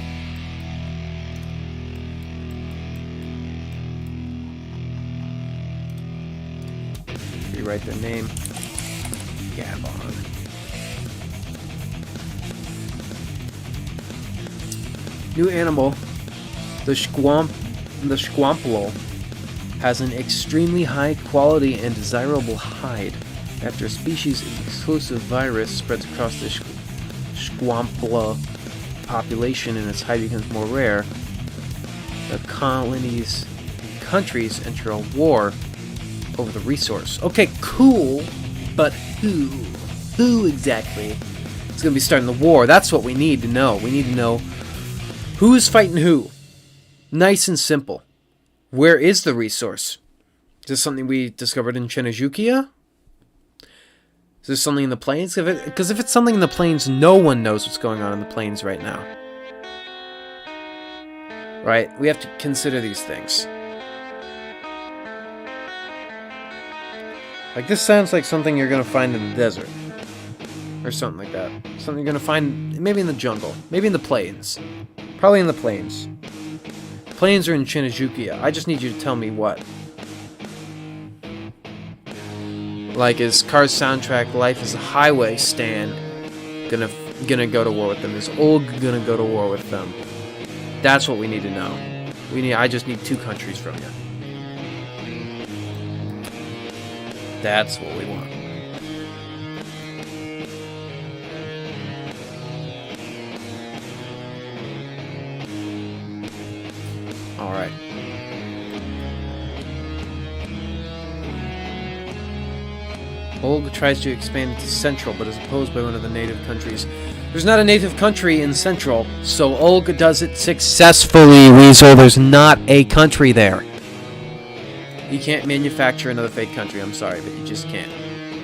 Rewrite their name. Gabon. New animal. The Squamplo has an extremely high quality and desirable hide. After a species-exclusive virus spreads across the Squampla population and its height becomes more rare, the countries enter a war over the resource. Okay, cool, but who? Who exactly is going to be starting the war? That's what we need to know. We need to know who's fighting who. Nice and simple. Where is the resource? Is this something we discovered in Chinajukia? Is this something in the plains? Because if it's something in the plains, no one knows what's going on in the plains right now. Right? We have to consider these things. Like, this sounds like something you're going to find in the desert. Or something like that. Something you're going to find maybe in the jungle. Maybe in the plains. Probably in the plains. The plains are in Chinajukia. I just need you to tell me what. Like, is Cars soundtrack Life is a Highway Stan gonna go to war with them? Is Olg gonna go to war with them? That's what we need to know. I just need 2 countries from you. That's what we want. Alright. Olg tries to expand into Central, but is opposed by one of the native countries. There's not a native country in Central, so Olg does it successfully, Weasel. There's not a country there. You can't manufacture another fake country, I'm sorry, but you just can't.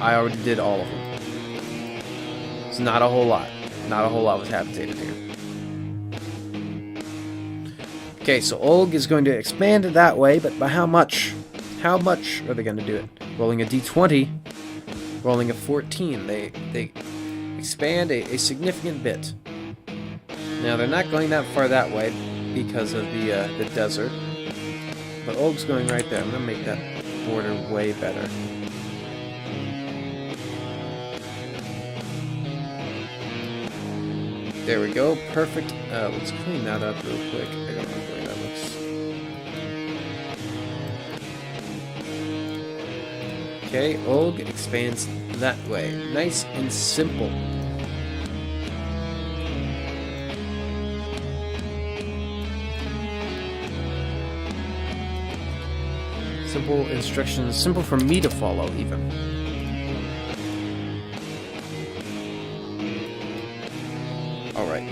I already did all of them. It's not a whole lot. Not a whole lot was habitated here. Okay, so Olg is going to expand it that way, but by how much? How much are they going to do it? Rolling a d20, rolling a 14. They expand a significant bit. Now, they're not going that far that way because of the desert. But Olg's going right there. I'm going to make that border way better. There we go. Perfect. Let's clean that up real quick. I don't know the way that looks. Okay, Olg expands that way. Nice and simple. Simple instructions, simple for me to follow, even. Alright.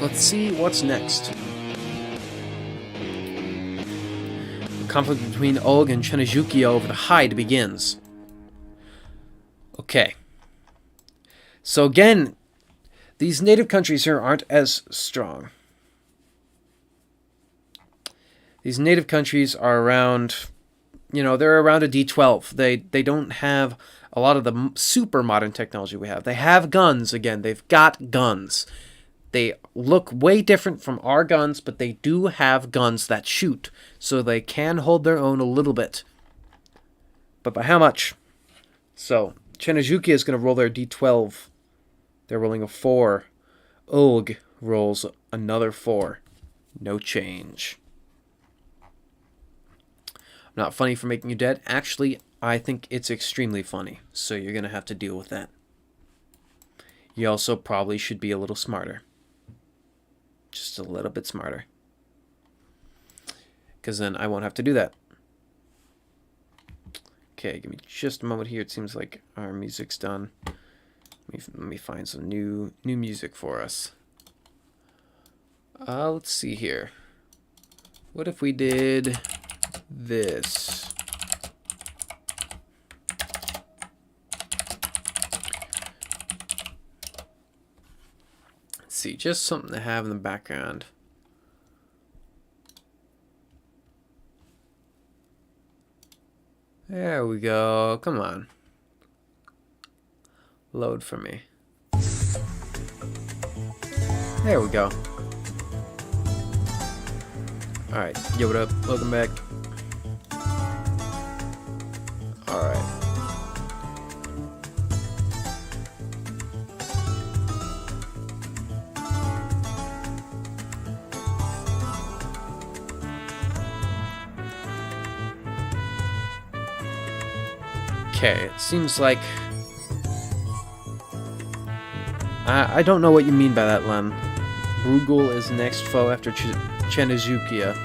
Let's see what's next. The conflict between Olg and Chinajukia over the hide begins. Okay. So again, these native countries here aren't as strong. These native countries are around, they're around a D12. They don't have a lot of the super modern technology we have. They have guns, again. They've got guns. They look way different from our guns, but they do have guns that shoot. So they can hold their own a little bit. But by how much? So, Chinajukia is going to roll their D12. They're rolling a 4. Olg rolls another 4. No change. Not funny for making you dead. Actually, I think it's extremely funny. So you're going to have to deal with that. You also probably should be a little smarter. Just a little bit smarter. Because then I won't have to do that. Okay, give me just a moment here. It seems like our music's done. Let me find some new music for us. Let's see here. What if we did this? Let's see, just something to have in the background. There we go. Come on. Load for me. There we go. Alright, yo, what up? Welcome back. Alright. Okay, it seems like... I don't know what you mean by that, Len. Bruegel is next foe after Chernizukia.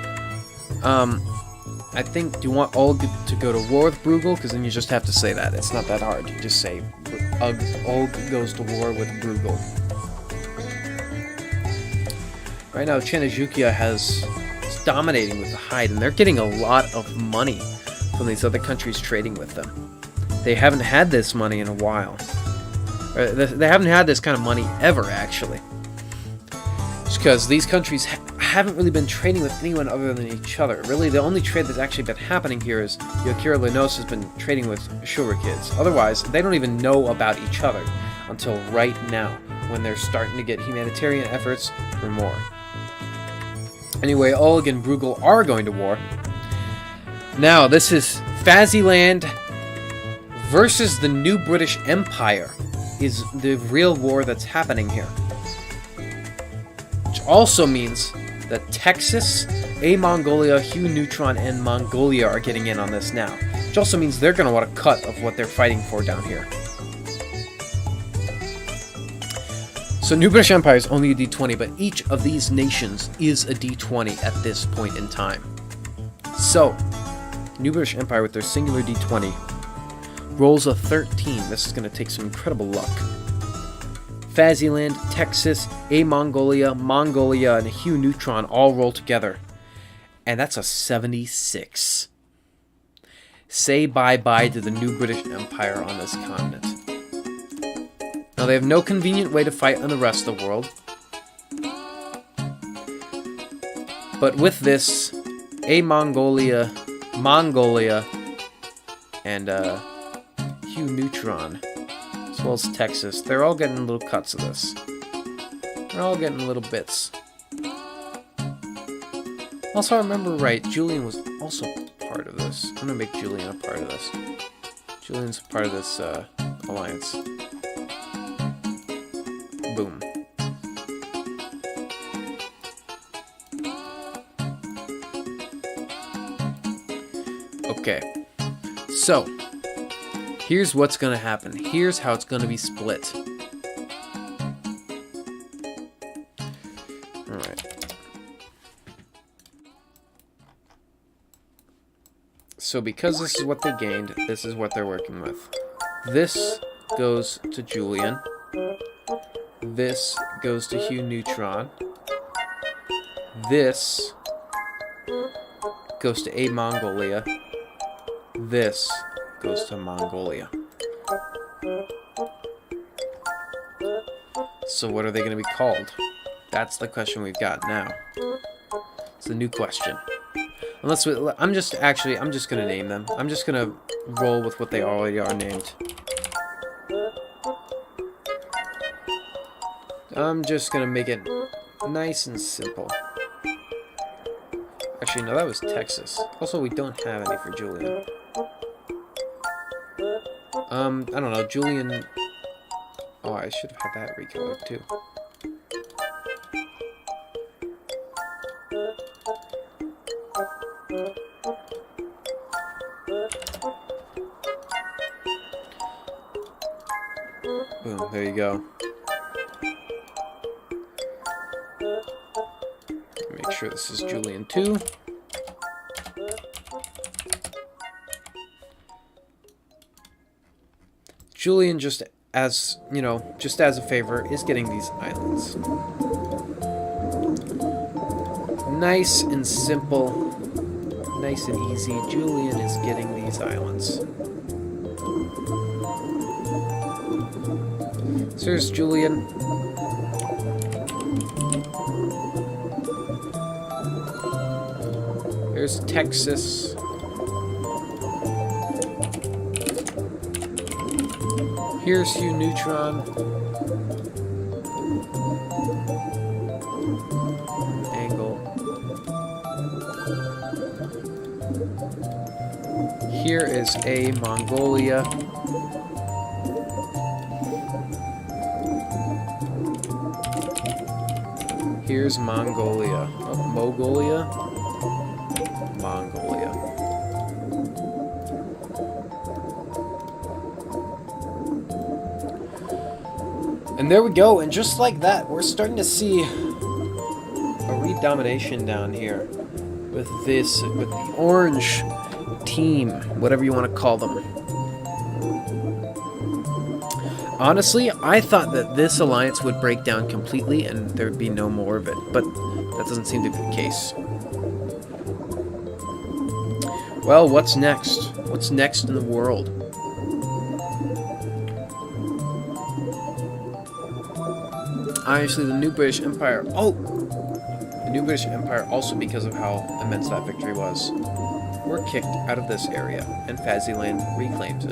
I think, do you want Ulg to go to war with Bruegel? Because then you just have to say that. It's not that hard. You just say Ulg goes to war with Bruegel. Right now, Chernizukia is dominating with the hide, and they're getting a lot of money from these other countries trading with them. They haven't had this money in a while. They haven't had this kind of money ever, actually. It's because these countries haven't really been trading with anyone other than each other. Really, the only trade that's actually been happening here is Yokira Lenos has been trading with Shura kids. Otherwise, they don't even know about each other until right now, when they're starting to get humanitarian efforts for more. Anyway, Ulg and Bruegel are going to war. Now, this is Faziland versus the New British Empire. Is the real war that's happening here. Which also means that Texas, A-Mongolia, Hugh Neutron, and Mongolia are getting in on this now. Which also means they're going to want a cut of what they're fighting for down here. So New British Empire is only a D20, but each of these nations is a D20 at this point in time. So, New British Empire with their singular D20 rolls a 13. This is going to take some incredible luck. Faziland, Texas, A-Mongolia, Mongolia, and Hugh Neutron all roll together. And that's a 76. Say bye-bye to the New British Empire on this continent. Now, they have no convenient way to fight on the rest of the world. But with this, A-Mongolia, Mongolia, and Hugh Neutron, as well as Texas, they're all getting little cuts of this. They're all getting little bits. Also, I remember right, Julian was also part of this. I'm gonna make Julian a part of this. Julian's a part of this alliance. Boom. Okay. So, here's what's going to happen. Here's how it's going to be split. Alright. So because this is what they gained, this is what they're working with. This goes to Julian. This goes to Hugh Neutron. This goes to A-Mongolia. This goes to Mongolia. So what are they going to be called? That's the question we've got now. It's a new question. Unless I'm just going to name them. I'm just going to roll with what they already are named. I'm just going to make it nice and simple. Actually, no, that was Texas. Also, we don't have any for Julian. I don't know, Julian... Oh, I should have had that recolored too. Boom, there you go. Make sure this is Julian too. Julian, just as, you know, just as a favor, is getting these islands. Nice and simple, nice and easy. Julian is getting these islands. So here's Julian. There's Texas. Here's Hugh Neutron. Angle. Here is A-Mongolia. Here's Mongolia. Oh, Mongolia? Mongolia. And there we go, and just like that, we're starting to see a redomination down here with the orange team, whatever you want to call them. Honestly, I thought that this alliance would break down completely and there would be no more of it, but that doesn't seem to be the case. Well, what's next? What's next in the world? Obviously, the New British Empire. Oh! The New British Empire, also because of how immense that victory was, were kicked out of this area, and Faziland reclaims it.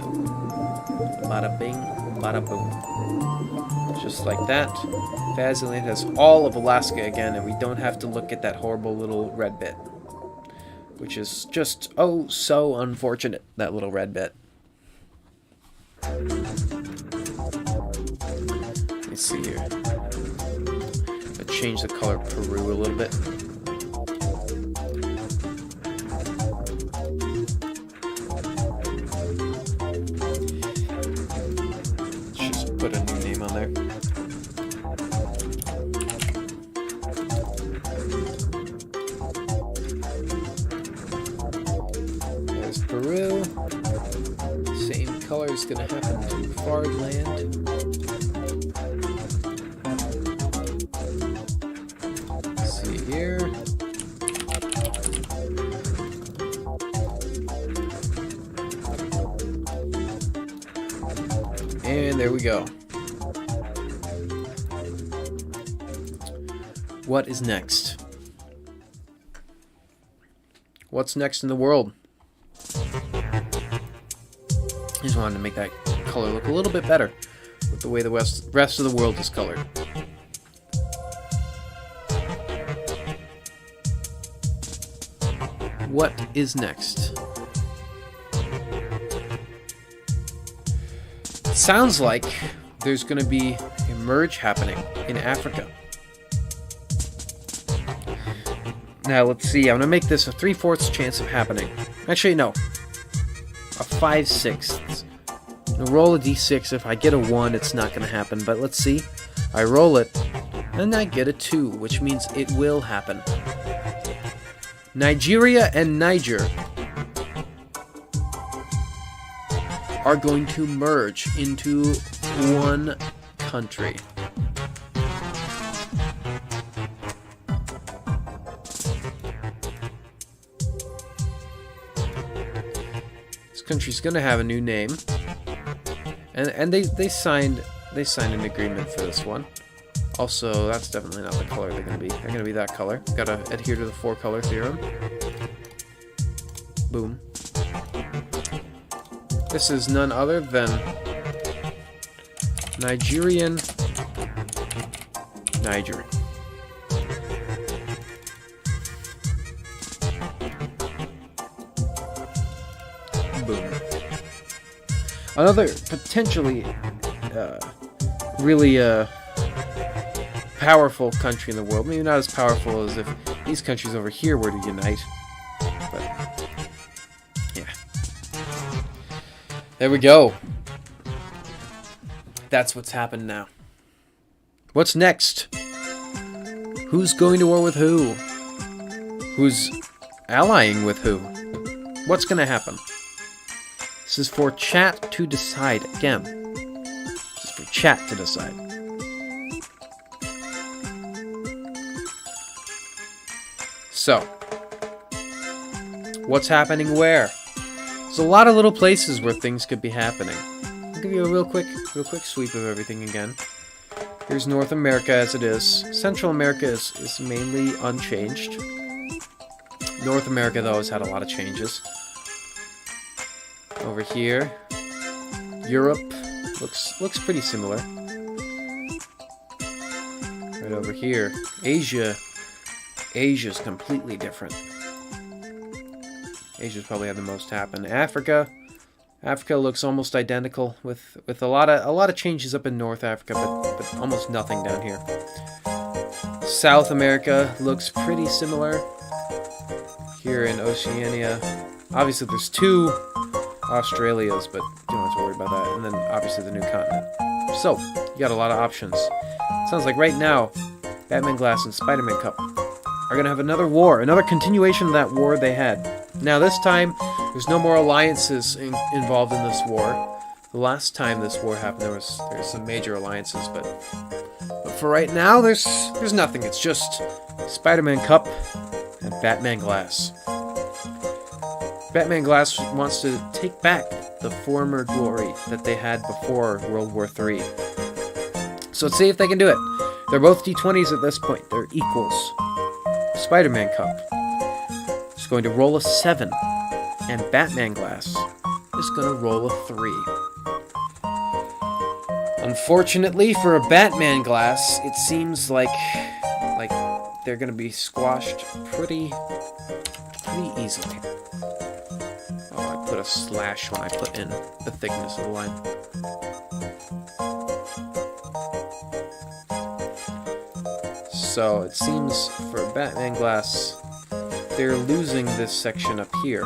Bada bing, bada boom. Just like that, Faziland has all of Alaska again, and we don't have to look at that horrible little red bit. Which is just, oh, so unfortunate, that little red bit. Let me see here. I'll change the color of Peru a little bit. Let's just put a new name on there. There's Peru. Same color is going to happen to Fardland. Here. And there we go. What is next? What's next in the world? Just wanted to make that color look a little bit better with the way the rest of the world is colored. What is next? It sounds like there's going to be a merge happening in Africa. Now, let's see. I'm going to make this a 3/4 chance of happening. Actually, no. A 5/6. I'm going to roll a d6. If I get a 1, it's not going to happen. But let's see. I roll it, and I get a 2, which means it will happen. Nigeria and Niger are going to merge into one country. This country's going to have a new name, and they signed an agreement for this one. Also, that's definitely not the color they're going to be. They're going to be that color. Got to adhere to the 4-color theorem. Boom. This is none other than Nigerian Niger. Boom. Another potentially really powerful country in the world. Maybe not as powerful as if these countries over here were to unite. But, yeah. There we go. That's what's happened now. What's next? Who's going to war with who? Who's allying with who? What's going to happen? This is for chat to decide. Again, this is for chat to decide. So, what's happening where? There's a lot of little places where things could be happening. I'll give you a real quick sweep of everything again. Here's North America as it is. Central America is mainly unchanged. North America, though, has had a lot of changes. Over here, Europe looks pretty similar. Right over here, Asia's completely different. Asia's probably had the most happen. Africa looks almost identical with a lot of changes up in North Africa, but almost nothing down here. South America looks pretty similar. Here in Oceania, obviously there's 2 Australias, but you don't have to worry about that. And then obviously the new continent. So you got a lot of options. Sounds like right now, Batman Glass and Spider-Man Cup are going to have another war, another continuation of that war they had. Now this time, there's no more alliances involved in this war. The last time this war happened, there's some major alliances, but for right now, there's nothing. It's just Spider-Man Cup and Batman Glass. Batman Glass wants to take back the former glory that they had before World War III. So let's see if they can do it. They're both D20s at this point. They're equals. Spider-Man Cup is going to roll a 7, and Batman Glass is going to roll a 3. Unfortunately for a Batman Glass, it seems like they're going to be squashed pretty easily. Oh, I put a slash when I put in the thickness of the line. So it seems for Batman Glass, they're losing this section up here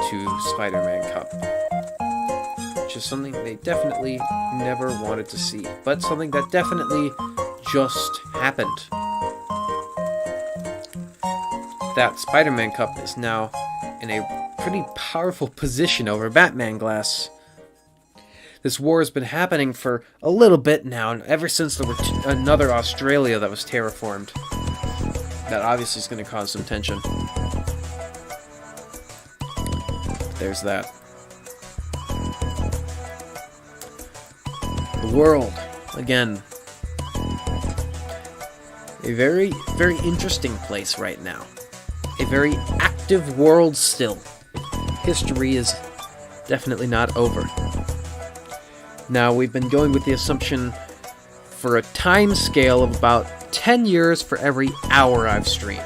to Spider-Man Cup, which is something they definitely never wanted to see, but something that definitely just happened. That Spider-Man Cup is now in a pretty powerful position over Batman Glass. This war has been happening for a little bit now, and ever since there was another Australia that was terraformed. That obviously is going to cause some tension. There's that. The world, again. A very, very interesting place right now. A very active world still. History is definitely not over. Now, we've been going with the assumption for a time scale of about 10 years for every hour I've streamed.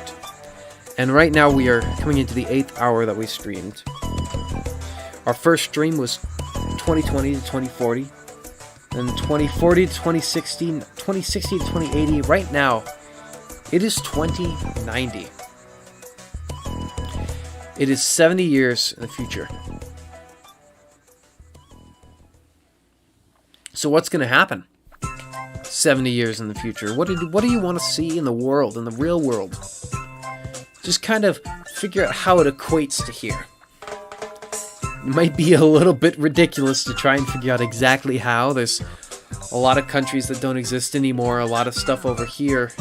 And right now we are coming into the 8th hour that we streamed. Our first stream was 2020 to 2040, then 2040 to 2060, 2060 to 2080. Right now, it is 2090. It is 70 years in the future. So what's going to happen 70 years in the future? What do you want to see in the world, in the real world? Just kind of figure out how it equates to here. It might be a little bit ridiculous to try and figure out exactly how. There's a lot of countries that don't exist anymore. A lot of stuff over here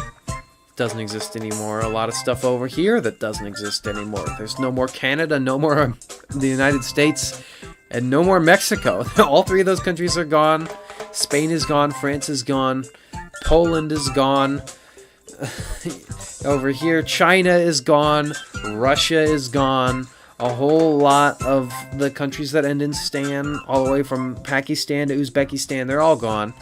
doesn't exist anymore. A lot of stuff over here that doesn't exist anymore. There's no more Canada, no more the United States, and no more Mexico. All three of those countries are gone. Spain is gone. France is gone. Poland is gone. Over here, China is gone. Russia is gone. A whole lot of the countries that end in stan, all the way from Pakistan to Uzbekistan, they're all gone.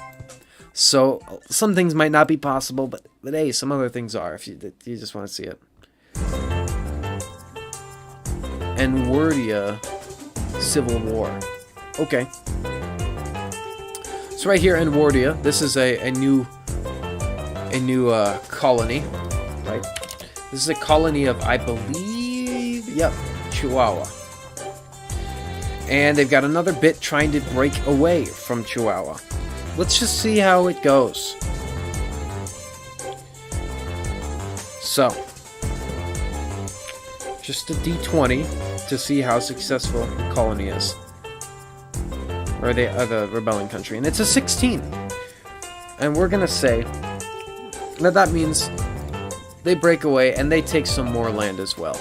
So some things might not be possible, but hey, some other things are, if you just want to see it. Enwordia Civil War. Okay. So right here, Enwordia, this is a new colony, right? This is a colony of, I believe, yep, Chihuahua. And they've got another bit trying to break away from Chihuahua. Let's just see how it goes. So, just a D20 to see how successful the colony is. Or the rebelling country. And it's a 16. And we're going to say that means they break away and they take some more land as well.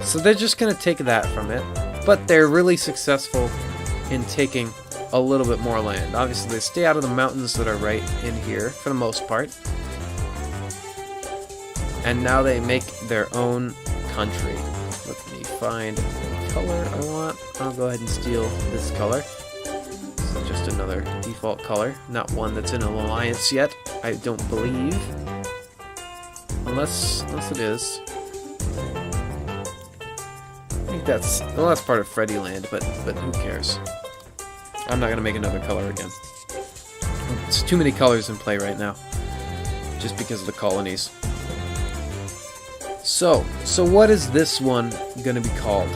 So they're just going to take that from it. But they're really successful in taking a little bit more land. Obviously, they stay out of the mountains that are right in here for the most part. And now they make their own country. Let me find the color I want. I'll go ahead and steal this color. This is just another default color. Not one that's in an alliance yet, I don't believe. Unless it is. I think that's part of Freddy Land, but who cares? I'm not gonna make another color again. It's too many colors in play right now, just because of the colonies. So what is this one gonna be called?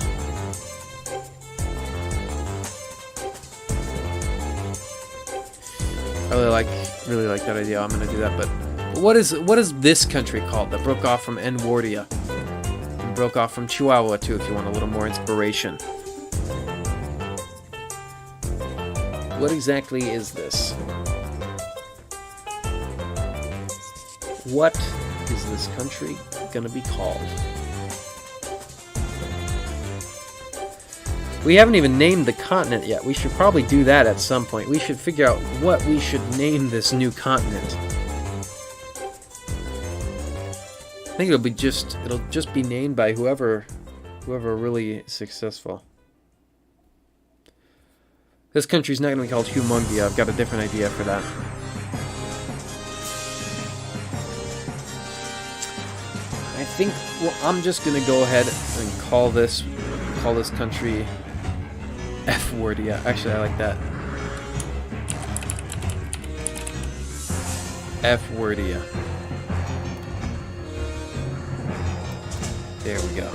I really like that idea. I'm gonna do that. But what is this country called that broke off from Enwardia and broke off from Chihuahua too? If you want a little more inspiration, what exactly is this? What is this country gonna be called? We haven't even named the continent yet. We should probably do that at some point. We should figure out what we should name this new continent. I think it'll just be named by whoever really is successful. This country's not going to be called Humungia. I've got a different idea for that. I think I'm just going to go ahead and call this country F-Wordia. Actually, I like that. F-Wordia. There we go.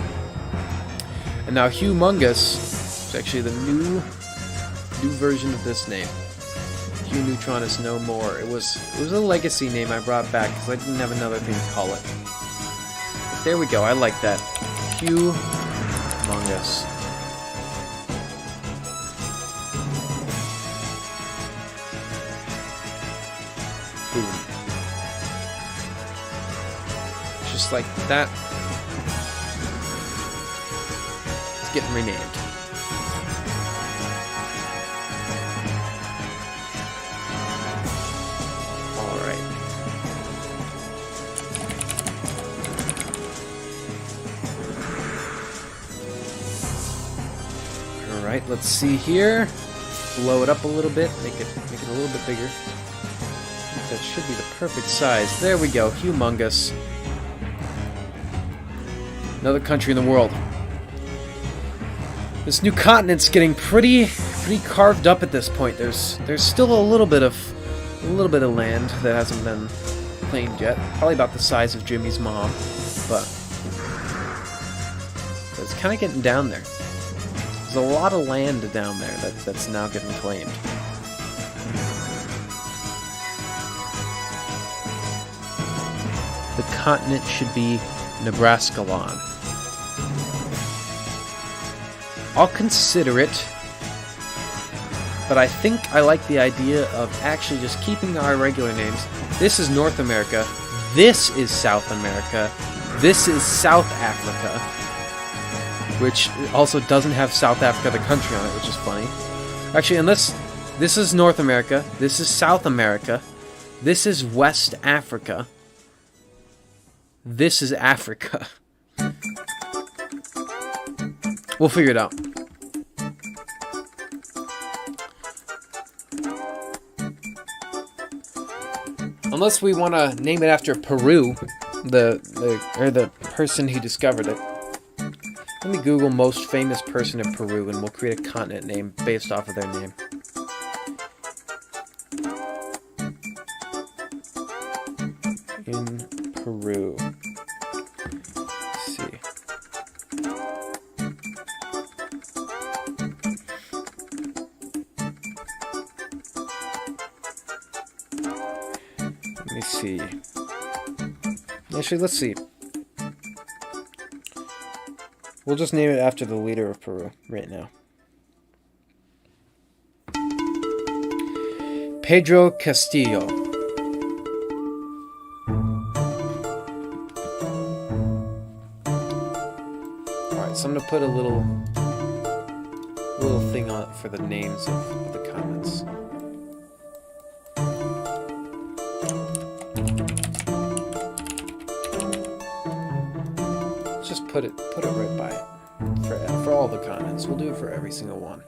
And now Humongous is actually the new version of this name. Hugh Neutronus no more. It was a legacy name I brought back because I didn't have another thing to call it. But there we go. I like that. Humongous. Boom. Just like that. It's getting renamed. Alright. Alright, let's see here. Blow it up a little bit, make it a little bit bigger. That should be the perfect size. There we go, Humongous. Another country in the world. This new continent's getting pretty carved up at this point. There's still a little bit of land that hasn't been claimed yet. Probably about the size of Jimmy's mom, but it's kind of getting down there. There's a lot of land down there that's now getting claimed. The continent should be Nebraskalon. I'll consider it, but I think I like the idea of actually just keeping our regular names. This is North America. This is South America. This is South Africa, which also doesn't have South Africa, the country, on it, which is funny. Actually, unless this is North America, this is South America, this is West Africa, this is Africa. We'll figure it out. Unless we want to name it after Peru, the person who discovered it. Let me Google most famous person in Peru, and we'll create a continent name based off of their name. In Peru. Let's see. Let me see. Actually, let's see. We'll just name it after the leader of Peru right now. Pedro Castillo. Alright, so I'm going to put a little thing on it for the names of the comments. Just put it right by it for all the continents. We'll do it for every single one.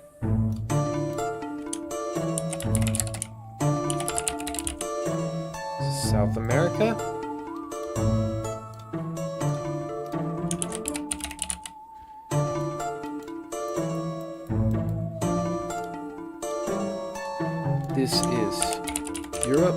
South America. This is Europe.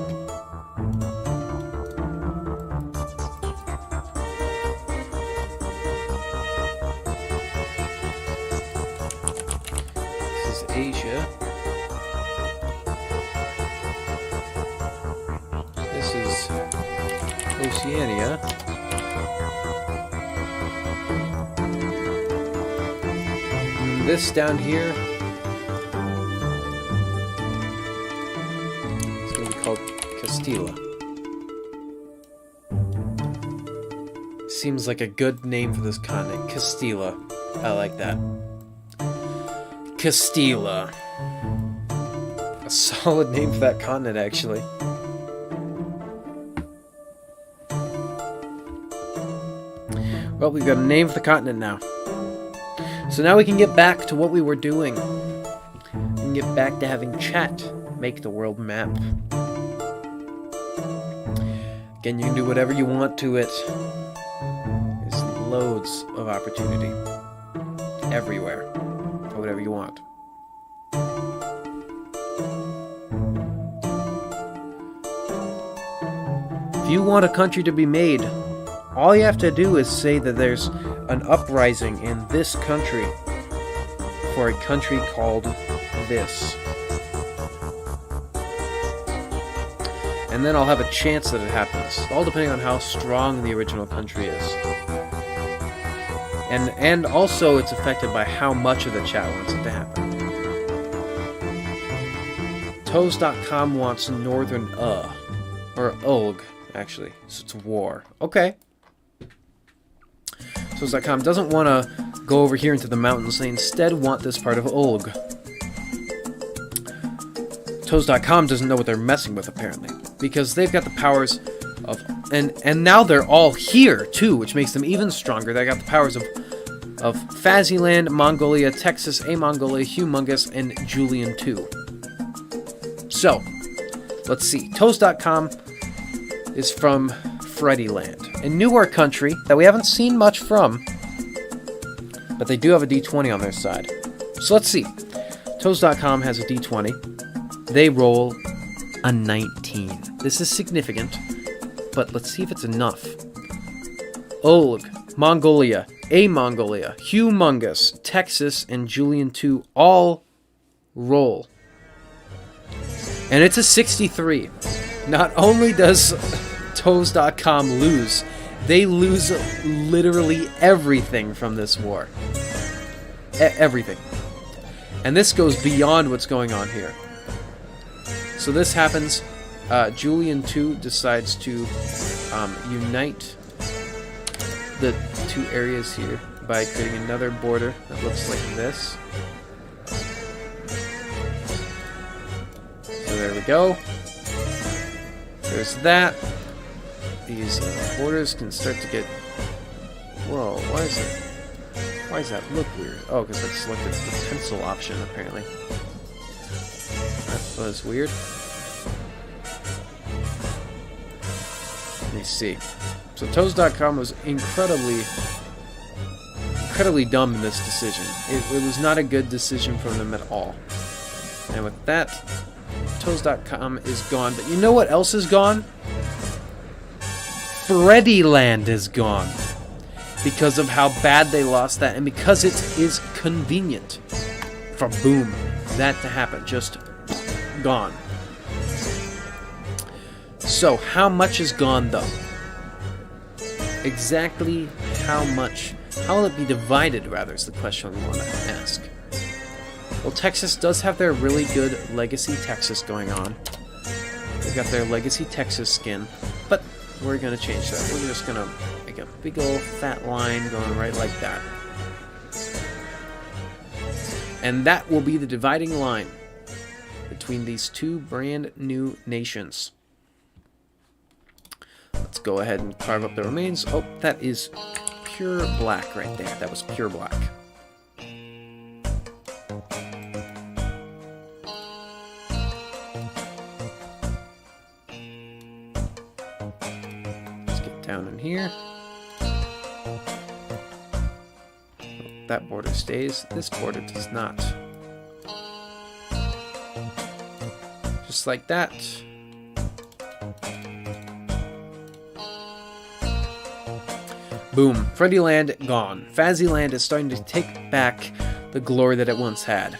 Asia. This is Oceania. And this down here is going to be called Castilla. Seems like a good name for this continent. Castilla. I like that. Castilla. A solid name for that continent, actually. Well, we've got a name for the continent now. So now we can get back to what we were doing. We can get back to having chat make the world map. Again, you can do whatever you want to it. There's loads of opportunity everywhere for whatever you want. If you want a country to be made, all you have to do is say that there's an uprising in this country for a country called this. And then I'll have a chance that it happens, all depending on how strong the original country is. And also it's affected by how much of the chat wants it to happen. Toes.com wants Northern or Ulg, actually. So it's war. Okay. Toes.com doesn't want to go over here into the mountains. They instead want this part of Ulg. Toes.com doesn't know what they're messing with, apparently. Because they've got the powers of... And now they're all here, too, which makes them even stronger. They got the powers of Faziland, Mongolia, Texas, A-Mongolia, Humongous, and Julian 2. So, let's see. Toes.com is from Freddyland, a newer country that we haven't seen much from, but they do have a D20 on their side. So let's see. Toes.com has a D20. They roll a 19. This is significant, but let's see if it's enough. Ulg, Mongolia, A-Mongolia, Humongous, Texas, and Julian 2 all roll. And it's a 63. Not only does Toes.com lose, they lose literally everything from this war. Everything. And this goes beyond what's going on here. So this happens. Julian 2 decides to unite the two areas here by creating another border that looks like this. So there we go. There's that. These borders can start to get... Whoa, why does that look weird? Oh, because I selected the pencil option, apparently. That was weird. Let me see. So Toes.com was incredibly dumb in this decision. It was not a good decision from them at all. And with that, Toes.com is gone. But you know what else is gone? Freddyland is gone. Because of how bad they lost that, and because it is convenient for boom, that to happen. Just gone. So, how much is gone, though? Exactly how much? How will it be divided, rather, is the question we want to ask. Well, Texas does have their really good Legacy Texas going on. They've got their Legacy Texas skin, but we're going to change that. We're just going to make a big old fat line going right like that. And that will be the dividing line between these two brand new nations. Let's go ahead and carve up the remains. Oh, that is pure black right there. That was pure black. Let's get down in here. Oh, that border stays. This border does not. Just like that. Boom. Freddyland gone. Faziland is starting to take back the glory that it once had.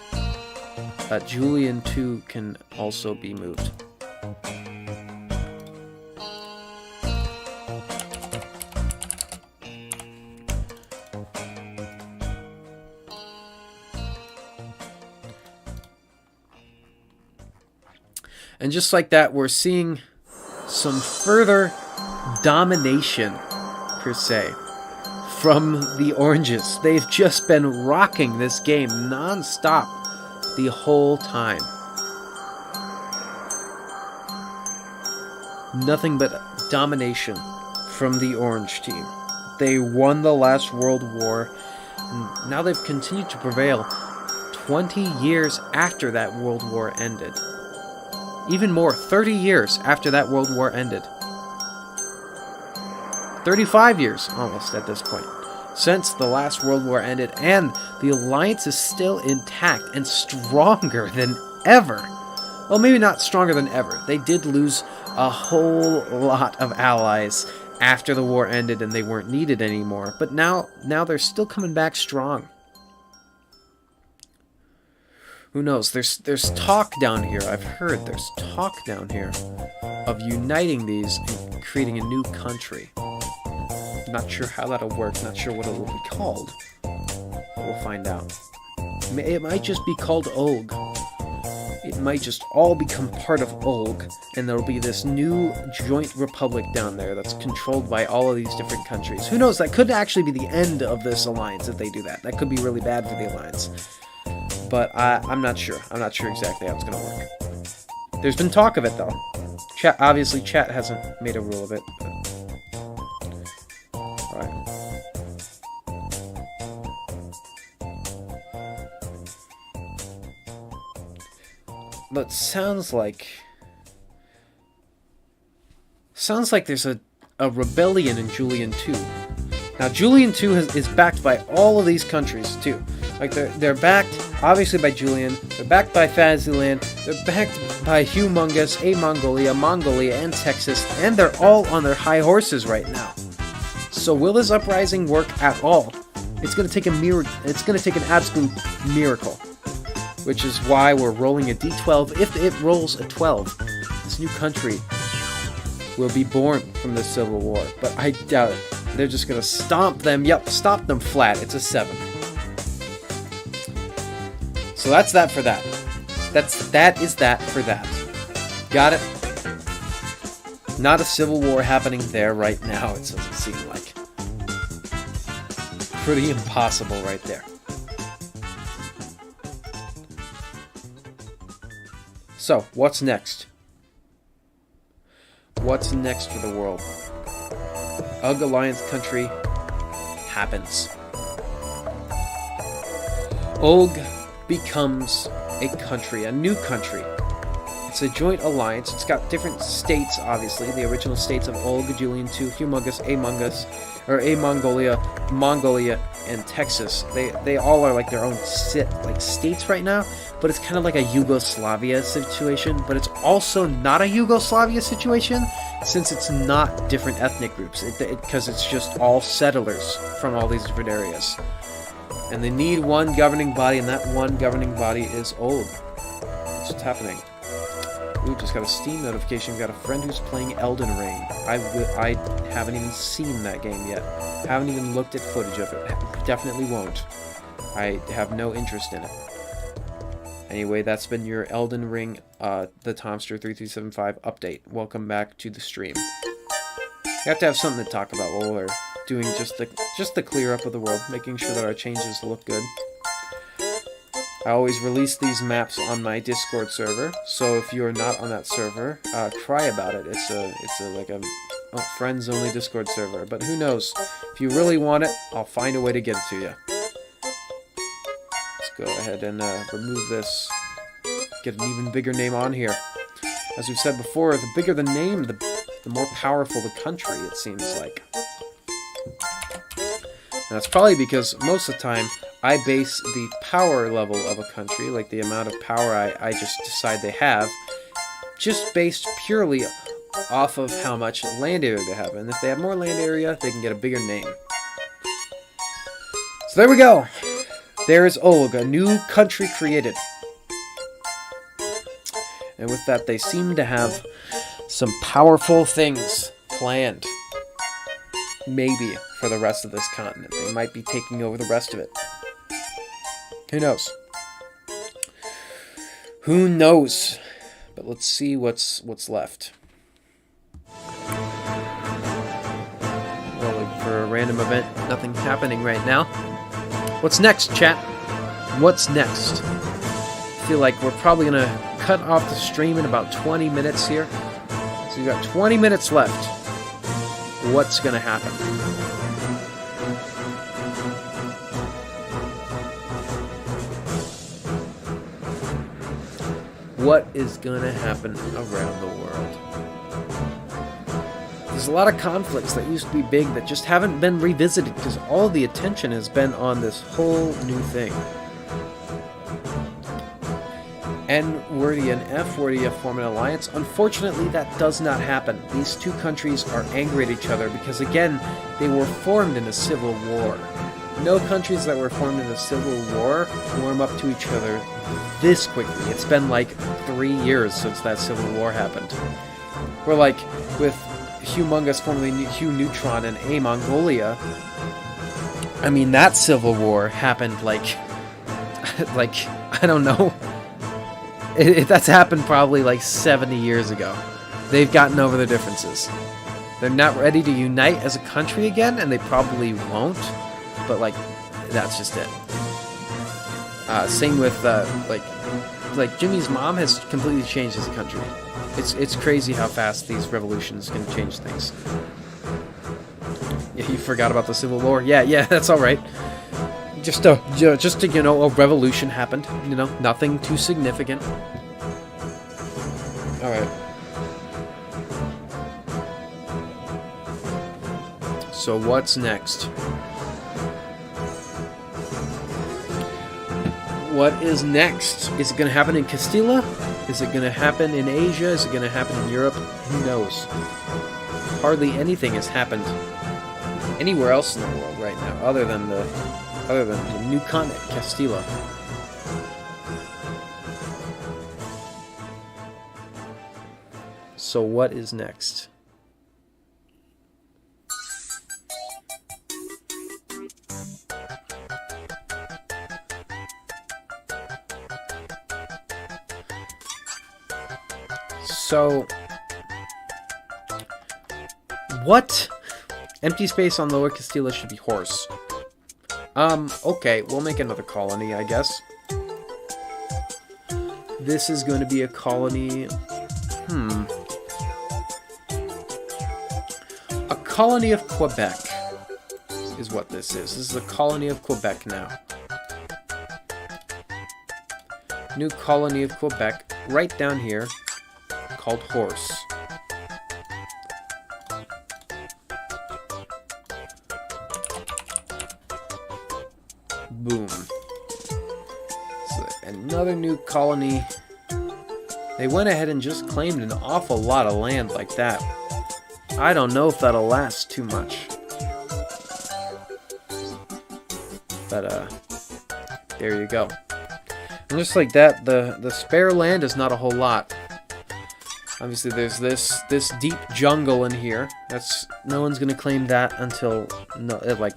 Julian 2 can also be moved. And just like that, we're seeing some further domination, per se, from the oranges. They've just been rocking this game non-stop the whole time. Nothing but domination from the orange team. They won the last World War, and now they've continued to prevail 20 years after that World War ended. Even more, 30 years after that World War ended. 35 years, almost, at this point, since the last World War ended, and the alliance is still intact and stronger than ever. Well, maybe not stronger than ever. They did lose a whole lot of allies after the war ended and they weren't needed anymore, but now they're still coming back strong. Who knows? There's talk down here. I've heard there's talk down here of uniting these and creating a new country. Not sure how that'll work. Not sure what it will be called. But we'll find out. It might just be called Olg. It might just all become part of Olg, and there'll be this new joint republic down there that's controlled by all of these different countries. Who knows? That could actually be the end of this alliance if they do that. That could be really bad for the alliance. But I'm not sure. I'm not sure exactly how it's going to work. There's been talk of it, though. Obviously, chat hasn't made a rule of it. Alright. But sounds like there's a rebellion in Julian 2. Now, Julian 2 is backed by all of these countries, too. Like, they're backed, obviously, by Julian. They're backed by Faziland. They're backed by Humongous, Mongolia, and Texas. And they're all on their high horses right now. So will this uprising work at all? It's going to take It's going to take an absolute miracle. Which is why we're rolling a d12. If it rolls a 12, this new country will be born from the Civil War. But I doubt it. They're just going to stomp them. Yep, stomp them flat. It's a 7. So that's that for that. That is that for that. Got it? Not a civil war happening there right now, it doesn't seem like. Pretty impossible right there. So, what's next? What's next for the world? UG Alliance country happens. UG becomes a country, a new country. It's a joint alliance. It's got different states, obviously. The original states of UG, Julian 2, Humongous, Mongolia, and Texas. They all are like their own states right now, but it's kind of like a Yugoslavia situation, but it's also not a Yugoslavia situation since it's not different ethnic groups, because it's just all settlers from all these different areas. And they need one governing body, and that one governing body is UG. That's what's happening. Ooh, just got a Steam notification. Got a friend who's playing Elden Ring. I haven't even seen that game yet. Haven't even looked at footage of it. Definitely won't. I have no interest in it. Anyway, that's been your Elden Ring, the Tomster3375 update. Welcome back to the stream. You have to have something to talk about while we're doing just the clear up of the world, making sure that our changes look good. I always release these maps on my Discord server, so if you're not on that server, cry about it. It's a friends only Discord server, but who knows? If you really want it, I'll find a way to get it to you. Let's go ahead and remove this. Get an even bigger name on here. As we've said before, the bigger the name, the more powerful the country, it seems like. And that's probably because most of the time, I base the power level of a country, like the amount of power I just decide they have, just based purely off of how much land area they have. And if they have more land area, they can get a bigger name. So there we go. There is UG, a new country created. And with that, they seem to have some powerful things planned. Maybe for the rest of this continent. They might be taking over the rest of it. Who knows? Who knows? But let's see what's left. Rolling for a random event. Nothing happening right now. What's next, chat? What's next? I feel like we're probably going to cut off the stream in about 20 minutes here. So we've got 20 minutes left. What's going to happen? What is going to happen around the world? There's a lot of conflicts that used to be big that just haven't been revisited because all the attention has been on this whole new thing. N-wordy and F-wordy have formed an alliance. Unfortunately, that does not happen. These two countries are angry at each other because, again, they were formed in a civil war. No countries that were formed in a civil war warm up to each other this quickly. It's been like 3 years since that civil war happened. We're like, with Humongous, formerly Hugh Neutron, and A Mongolia, I mean, that civil war happened like I don't know. That's happened probably like 70 years ago. They've gotten over their differences. They're not ready to unite as a country again, and they probably won't. But like, that's just it. Same with like Jimmy's mom has completely changed as a country. It's crazy how fast these revolutions can change things. Yeah, you forgot about the Civil War. Yeah, that's all right. Just a revolution happened. You know, nothing too significant. All right. So what's next? What is next? Is it going to happen in Castilla? Is it going to happen in Asia? Is it going to happen in Europe? Who knows? Hardly anything has happened anywhere else in the world right now, other than the new continent, Castilla. So what is next? So, what? Empty space on Lower Castilla should be horse. Okay, we'll make another colony, I guess. This is going to be a colony... A colony of Quebec is what this is. This is a colony of Quebec now. New colony of Quebec, right down here, called Horse. Boom. So another new colony. They went ahead and just claimed an awful lot of land like that. I don't know if that'll last too much. But, there you go. And just like that, the spare land is not a whole lot. Obviously, there's this deep jungle in here. No one's gonna claim that until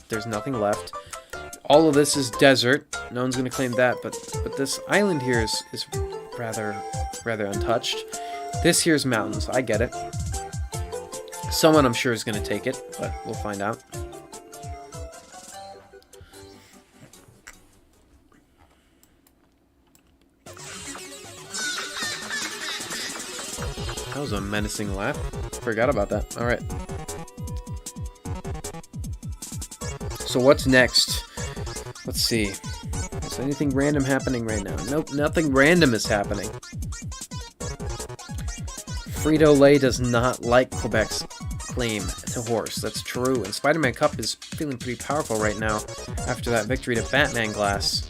there's nothing left. All of this is desert. No one's gonna claim that, but this island here is rather untouched. This here's mountains. I get it. Someone I'm sure is gonna take it, but we'll find out. That was a menacing laugh. Forgot about that. Alright. So what's next? Let's see. Is anything random happening right now? Nope, nothing random is happening. Frito-Lay does not like Quebec's claim to horse. That's true. And Spider-Man Cup is feeling pretty powerful right now after that victory to Batman Glass.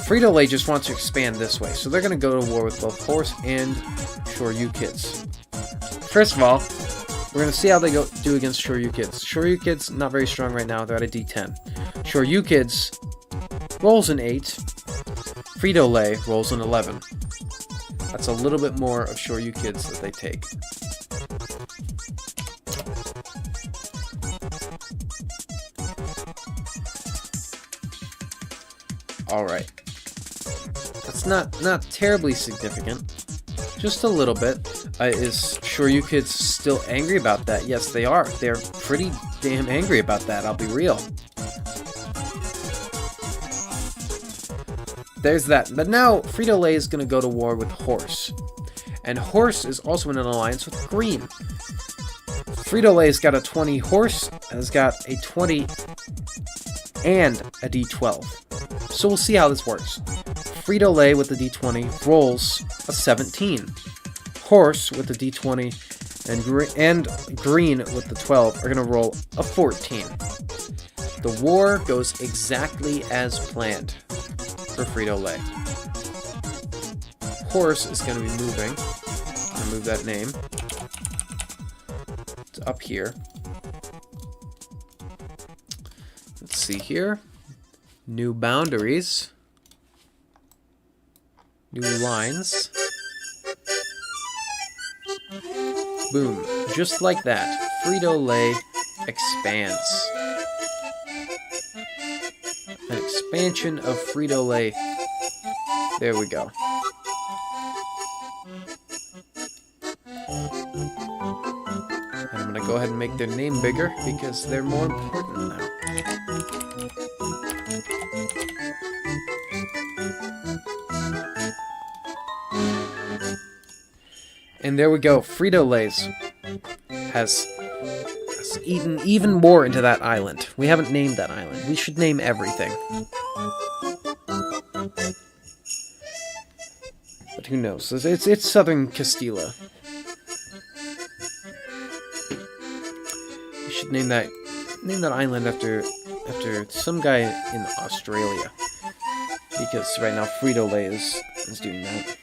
Frito-Lay just wants to expand this way, so they're going to go to war with both Horse and Shoryu Kids. First of all, we're going to see how they do against Shoryu Kids. Shoryu Kids, not very strong right now. They're at a D10. Shoryu Kids rolls an 8. Frito-Lay rolls an 11. That's a little bit more of Shoryu Kids that they take. Alright. It's not terribly significant. Just a little bit. Is Shoryukids still angry about that? Yes, they are. They're pretty damn angry about that, I'll be real. There's that. But now, Frito-Lay is going to go to war with Horse. And Horse is also in an alliance with Green. Frito-Lay's got a 20. Horse has got a 20 and a D12. So we'll see how this works. Frito-Lay with the D20 rolls a 17. Horse with the D20 and Green with the 12 are going to roll a 14. The war goes exactly as planned for Frito-Lay. Horse is going to be moving. I'm going to move that name. It's up here. Let's see here. New boundaries. New lines. Boom. Just like that. Frito-Lay expands. An expansion of Frito-Lay. There we go. And I'm going to go ahead and make their name bigger because they're more important now. And there we go. Frito-Lay's has eaten even more into that island. We haven't named that island. We should name everything. But who knows? It's southern Castilla. We should name that island after some guy in Australia. Because right now Frito-Lay is doing that.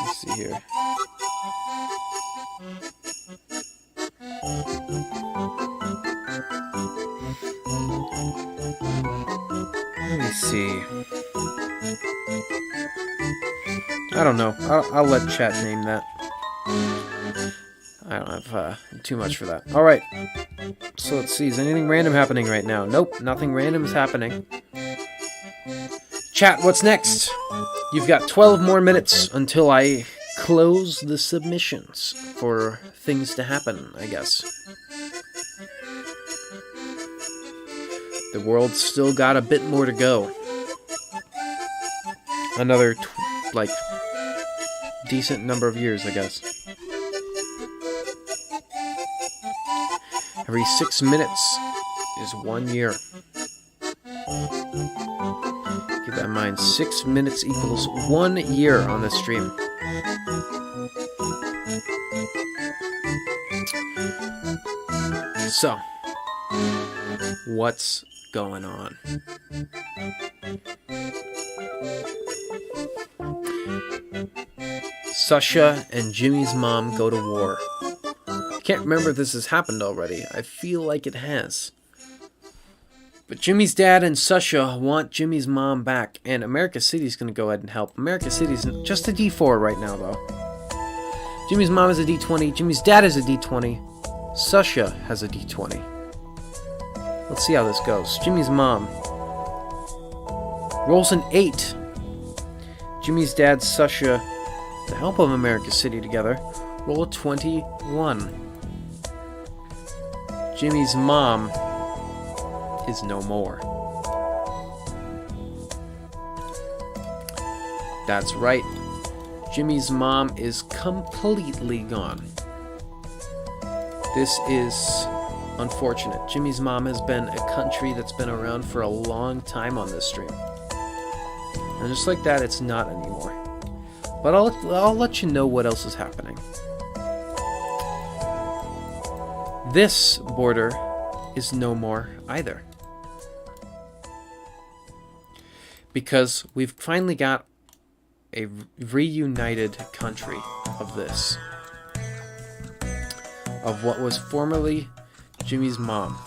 Let's see here. Let me see. I don't know. I'll let chat name that. I don't have too much for that. Alright. So let's see. Is anything random happening right now? Nope. Nothing random is happening. Chat, what's next? You've got 12 more minutes until I close the submissions for things to happen, I guess. The world's still got a bit more to go. Another, decent number of years, I guess. Every 6 minutes is 1 year. Keep that in mind. 6 minutes equals 1 year on this stream. So, what's going on? Sasha and Jimmy's mom go to war. I can't remember if this has happened already. I feel like it has. But Jimmy's dad and Sasha want Jimmy's mom back, and America City's gonna go ahead and help. America City's just a D4 right now, though. Jimmy's mom is a D20. Jimmy's dad is a D20. Sasha has a D20. Let's see how this goes. Jimmy's mom rolls an 8. Jimmy's dad, Sasha, with the help of America City together, roll a 21. Jimmy's mom is no more. That's right. Jimmy's mom is completely gone. This is unfortunate. Jimmy's mom has been a country that's been around for a long time on this stream. And just like that, it's not anymore. But I'll let you know what else is happening. This border is no more either. Because we've finally got a reunited country of this. Of what was formerly Jimmy's mom.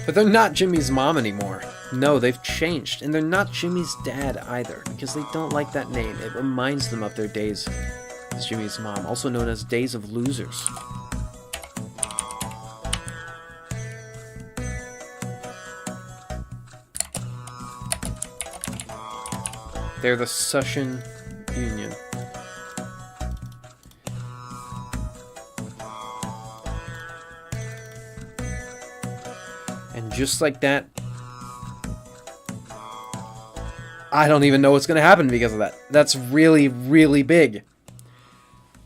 But they're not Jimmy's mom anymore. No, they've changed. And they're not Jimmy's dad either, because they don't like that name. It reminds them of their days as Jimmy's mom, also known as Days of Losers. They're the Sushan Union. And just like that, I don't even know what's going to happen because of that. That's really, really big.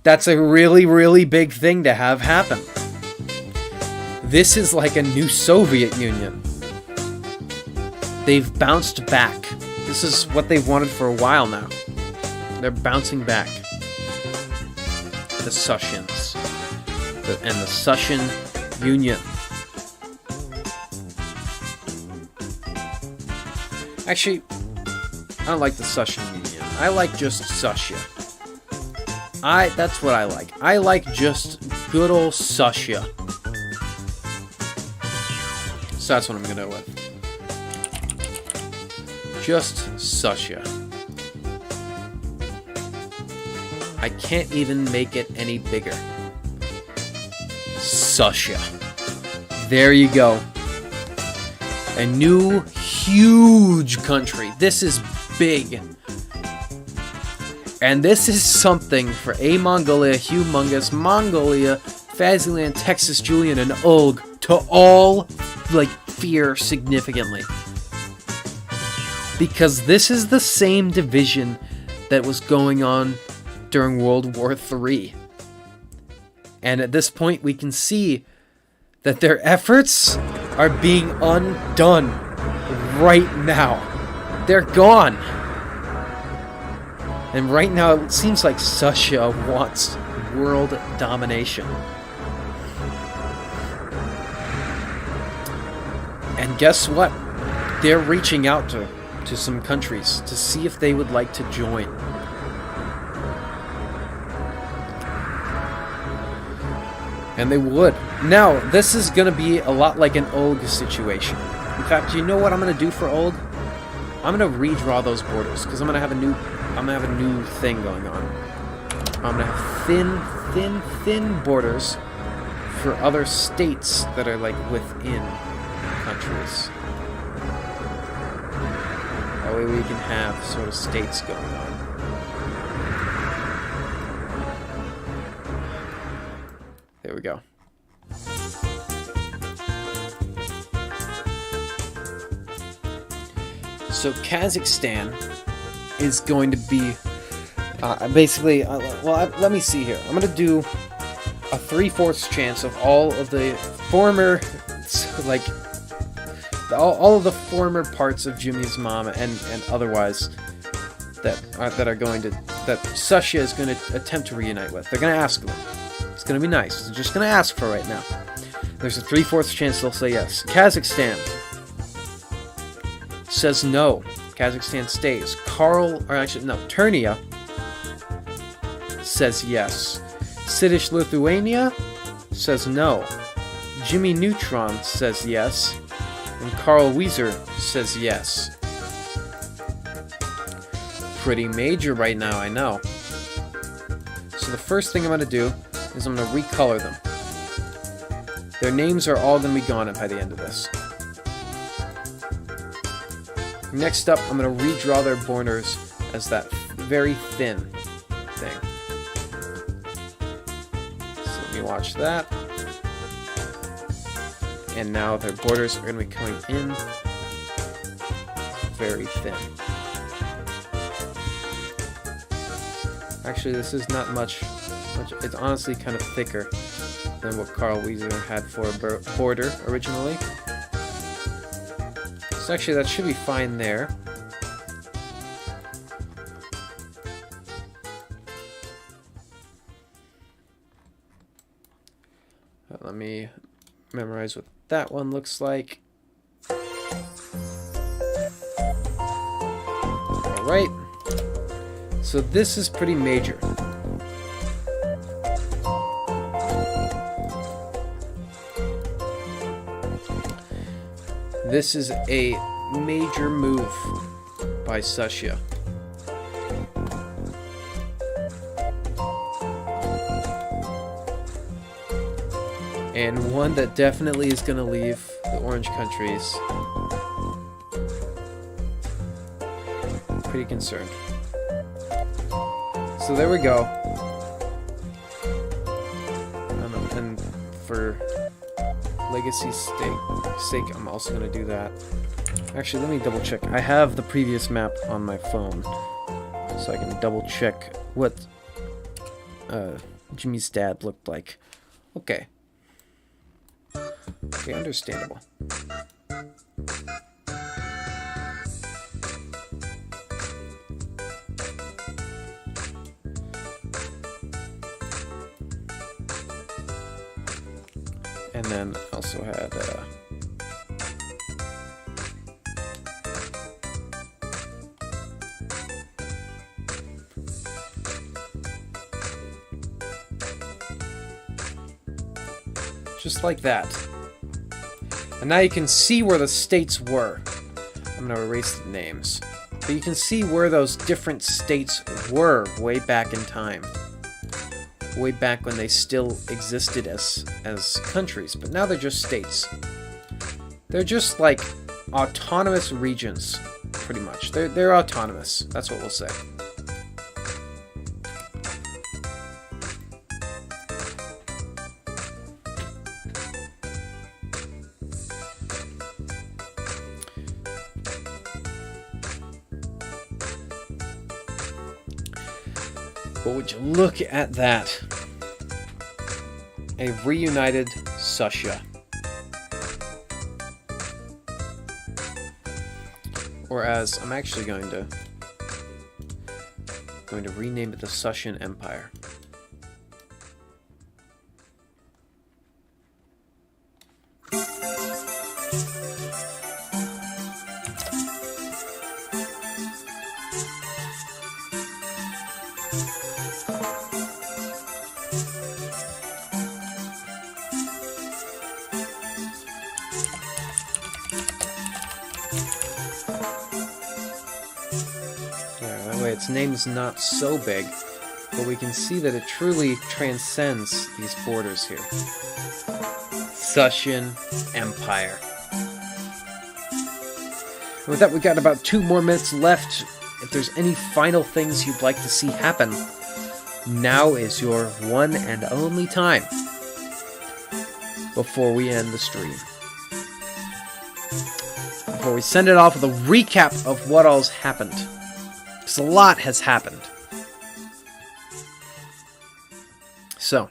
That's a really, really big thing to have happen. This is like a new Soviet Union. They've bounced back. This is what they've wanted for a while now. They're bouncing back. The Sushans. And the Sushan Union. Actually, I don't like the Sushan Union. I like just Susha. That's what I like. I like just good old Susha. So that's what I'm gonna go with. Just Susha. I can't even make it any bigger. Susha. There you go. A new, huge country. This is big. And this is something for A Mongolia, Humongous, Mongolia, Faziland, Texas, Julian, and Ulg to all, fear significantly. Because this is the same division that was going on during World War III. And at this point, we can see that their efforts are being undone right now. They're gone. And right now, it seems like Susha wants world domination. And guess what? They're reaching out to some countries to see if they would like to join. And they would. Now, this is going to be a lot like an Ulg situation. In fact, you know what I'm going to do for Ulg? I'm going to redraw those borders because I'm going to have a new thing going on. I'm going to have thin borders for other states that are within countries. That way we can have sort of states going on. There we go. So Kazakhstan is going to be basically, let me see here. I'm going to do a 3/4 chance of all of the former, all of the former parts of Jimmy's mom and otherwise that Susha is going to attempt to reunite with. They're going to ask them. It's going to be nice. They're just going to ask for right now. There's a 3/4 chance they'll say yes. Kazakhstan says no. Kazakhstan stays. Turnia says yes. Siddish Lithuania says no. Jimmy Neutron says yes. And Carl Wieser says yes. Pretty major right now, I know. So the first thing I'm going to do is I'm going to recolor them. Their names are all going to be gone by the end of this. Next up, I'm going to redraw their borders as that very thin thing. So let me watch that. And now their borders are going to be coming in very thin. Actually, this is not much. It's honestly kind of thicker than what Carl Wieser had for a border originally. So actually, that should be fine there. Let me memorize what that one looks like. Alright. So this is pretty major. This is a major move by Susha. And one that definitely is going to leave the orange countries pretty concerned. So there we go. And for legacy's sake, I'm also going to do that. Actually, let me double check. I have the previous map on my phone, so I can double check what Jimmy's dad looked like. Okay. Okay, understandable. And then also had just like that. And now you can see where the states were. I'm going to erase the names. But you can see where those different states were way back in time. Way back when they still existed as countries. But now they're just states. They're just like autonomous regions, pretty much. They're autonomous. That's what we'll say. But would you look at that? A reunited Susha. Or as I'm actually going to rename it the Sushan Empire. Its name's not so big, but we can see that it truly transcends these borders here. Sushan Empire. And with that, we've got about 2 more minutes left. If there's any final things you'd like to see happen, now is your one and only time before we end the stream. Before we send it off with a recap of what all's happened. Because a lot has happened. So,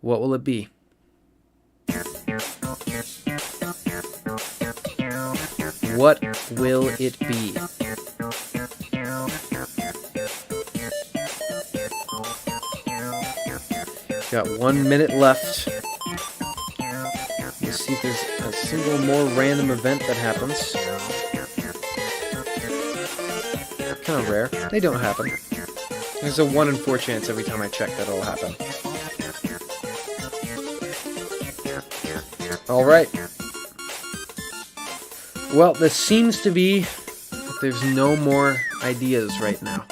what will it be? What will it be? Got 1 minute left. Let's see if there's a single more random event that happens. Kind of rare. They don't happen. There's a 1 in 4 chance every time I check that it'll happen. Alright. Well, this seems to be that there's no more ideas right now.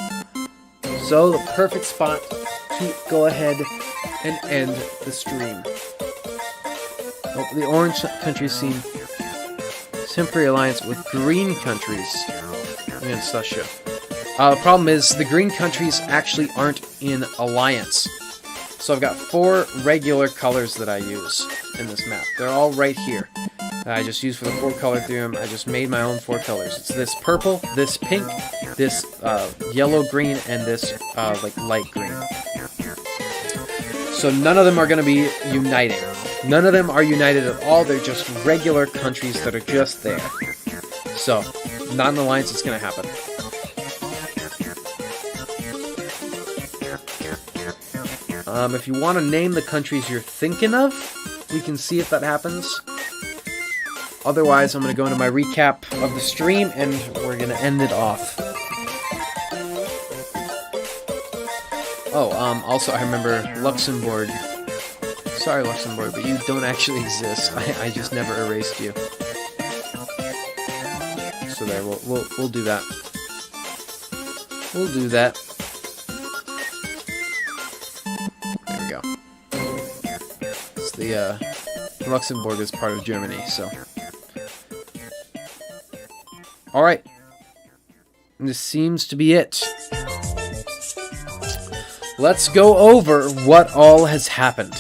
So, the perfect spot to go ahead and end the stream. Oh, the orange countries seem temporary alliance with green countries in Susha. The problem is the green countries actually aren't in alliance. So I've got 4 regular colors that I use in this map. They're all right here. I just used for the 4-color theorem. I just made my own 4 colors. It's this purple, this pink, this yellow-green, and this like light green. So none of them are going to be uniting. None of them are united at all. They're just regular countries that are just there. So, not an alliance is going to happen. If you want to name the countries you're thinking of, we can see if that happens. Otherwise, I'm going to go into my recap of the stream, and we're going to end it off. Oh, also, I remember Luxembourg. Sorry, Luxembourg, but you don't actually exist. I just never erased you. So there, we'll do that. We'll do that. There we go. It's the Luxembourg is part of Germany, so. All right. this seems to be it. Let's go over what all has happened.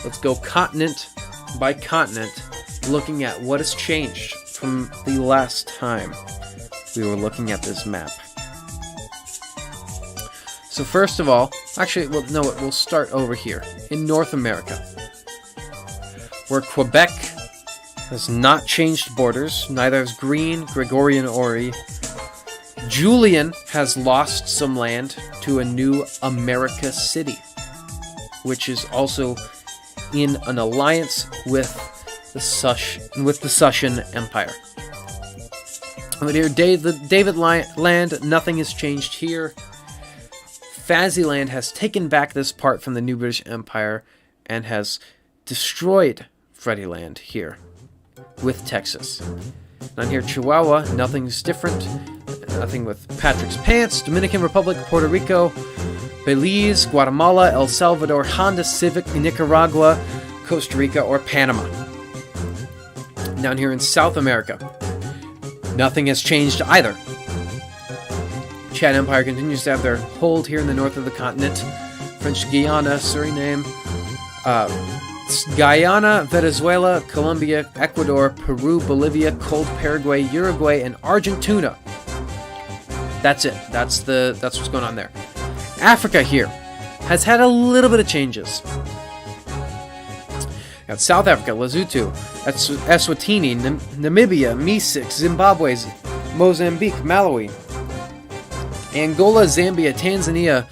Let's go continent by continent, looking at what has changed from the last time we were looking at this map. So first of all, actually, well, no, we'll start over here in North America, where Quebec has not changed borders. Neither has Green, Gregorian, Ori. Julian has lost some land to a new America City, which is also in an alliance with the Sushan Empire. But here, David Land, nothing has changed here. Faziland has taken back this part from the New British Empire and has destroyed Freddyland here with Texas. Down here, Chihuahua, nothing's different. Nothing with Patrick's Pants, Dominican Republic, Puerto Rico, Belize, Guatemala, El Salvador, Honda Civic, Nicaragua, Costa Rica, or Panama. Down here in South America, nothing has changed either. Chad Empire continues to have their hold here in the north of the continent. French Guiana, Suriname, Guyana, Venezuela, Colombia, Ecuador, Peru, Bolivia, Cold Paraguay, Uruguay, and Argentina. That's it. That's what's going on there. Africa here has had a little bit of changes. Got South Africa, Lesotho, Eswatini, Namibia, Misik, Zimbabwe, Mozambique, Malawi, Angola, Zambia, Tanzania,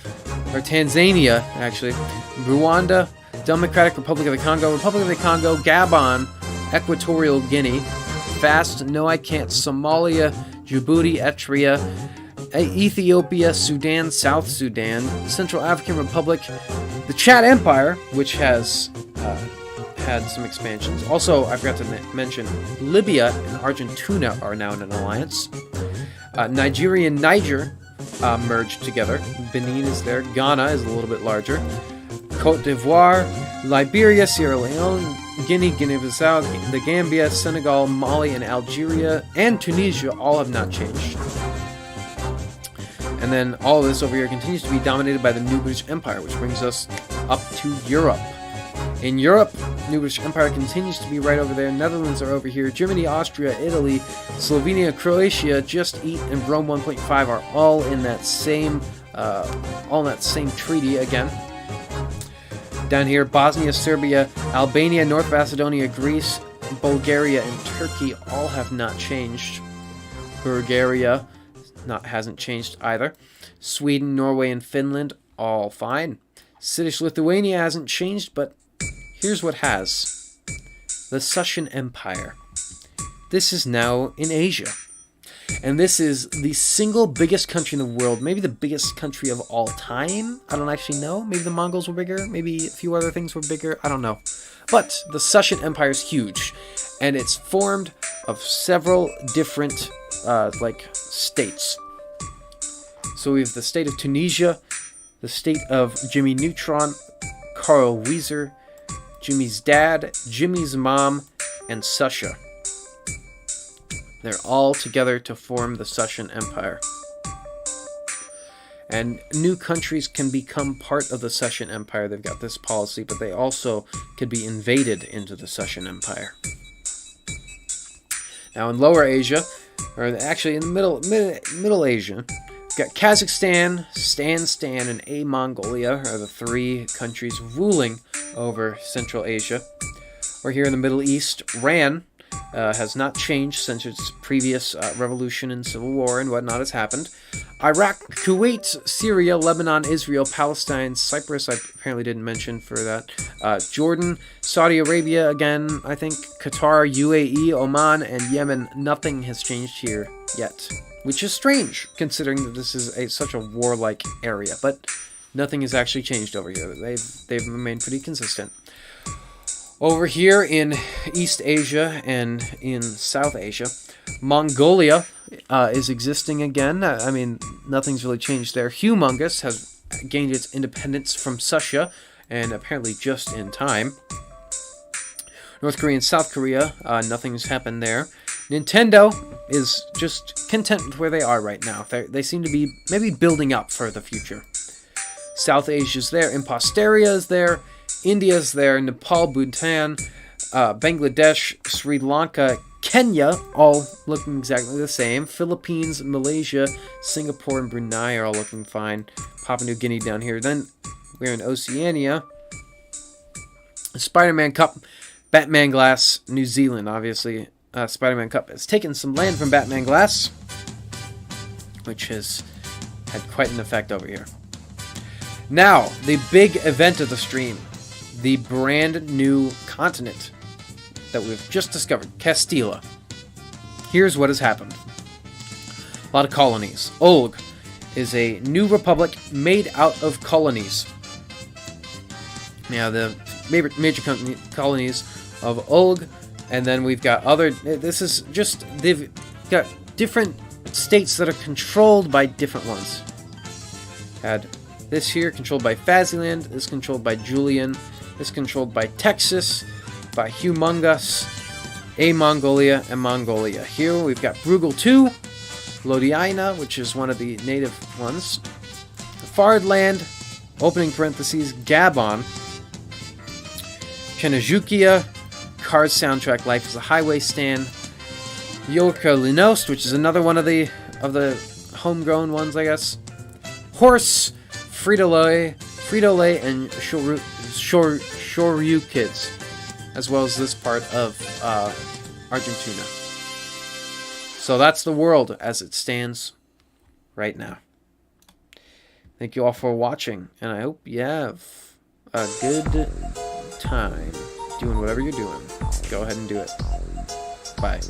Rwanda, Democratic Republic of the Congo, Gabon, Equatorial Guinea, Fast, No I Can't, Somalia, Djibouti, Eritrea, Ethiopia, Sudan, South Sudan, Central African Republic, the Chad Empire, which has had some expansions. Also, I forgot to mention, Libya and Argentina are now in an alliance. Nigeria and Niger merged together. Benin is there. Ghana is a little bit larger. Cote d'Ivoire, Liberia, Sierra Leone, Guinea-Bissau, the Gambia, Senegal, Mali, and Algeria, and Tunisia all have not changed. And then all of this over here continues to be dominated by the New British Empire, which brings us up to Europe. In Europe, New British Empire continues to be right over there. Netherlands are over here. Germany, Austria, Italy, Slovenia, Croatia, Just Eat, and Rome 1.5 are all in that same treaty again. Down here, Bosnia, Serbia, Albania, North Macedonia, Greece, Bulgaria, and Turkey all have not changed. Bulgaria hasn't changed either. Sweden, Norway, and Finland, all fine. British Lithuania hasn't changed, but here's what has. The Sushan Empire. This is now in Asia. And this is the single biggest country in the world, maybe the biggest country of all time. I don't actually know. Maybe the Mongols were bigger. Maybe a few other things were bigger. I don't know. But the Sushan Empire is huge. And it's formed of several different states. So we have the state of Tunisia, the state of Jimmy Neutron, Carl Wieser, Jimmy's dad, Jimmy's mom, and Susha. They're all together to form the Sushan Empire. And new countries can become part of the Sushan Empire. They've got this policy, but they also could be invaded into the Sushan Empire. Now in Lower Asia, or actually in the Middle Asia, we've got Kazakhstan, Stan, and Mongolia are the three countries ruling over Central Asia. Or here in the Middle East, Iran has not changed since its previous revolution and civil war and whatnot has happened. Iraq, Kuwait, Syria, Lebanon, Israel, Palestine, Cyprus, I apparently didn't mention for that, Jordan, Saudi Arabia again, I think, Qatar, UAE, Oman, and Yemen. Nothing has changed here yet, which is strange considering that this is such a warlike area, but nothing has actually changed over here. They've remained pretty consistent. Over here in East Asia and in South Asia, Mongolia is existing again. I mean, nothing's really changed there. Humongous has gained its independence from Susha, and apparently just in time. North Korea and South Korea, nothing's happened there. Nintendo is just content with where they are right now. They seem to be maybe building up for the future. South Asia's there, Imposteria is there, India's there, Nepal, Bhutan, Bangladesh, Sri Lanka, Kenya, all looking exactly the same. Philippines, Malaysia, Singapore, and Brunei are all looking fine. Papua New Guinea down here. Then we're in Oceania. Spider-Man Cup, Batman Glass, New Zealand, obviously. Spider-Man Cup has taken some land from Batman Glass, which has had quite an effect over here. Now, the big event of the stream, the brand new continent that we've just discovered, Castilla. Here's what has happened. A lot of colonies. Olg is a new republic made out of colonies. Now, the major colonies of Olg, and then we've got other... This is just... They've got different states that are controlled by different ones. Had this here controlled by Faziland, this controlled by Julian, this controlled by Texas, by Humongous, A Mongolia, and Mongolia. Here we've got Bruegel 2, Lodiina, which is one of the native ones, Fardland, opening parentheses, Gabon, Chenajukia, Cars Soundtrack, Life is a Highway Stand, Yorka Linost, which is another one of the homegrown ones, I guess, Horse, Frito-Lay, and Shoryu Kids, as well as this part of Argentina. So that's the world as it stands right now. Thank you all for watching, and I hope you have a good time doing whatever you're doing. Go ahead and do it. Bye.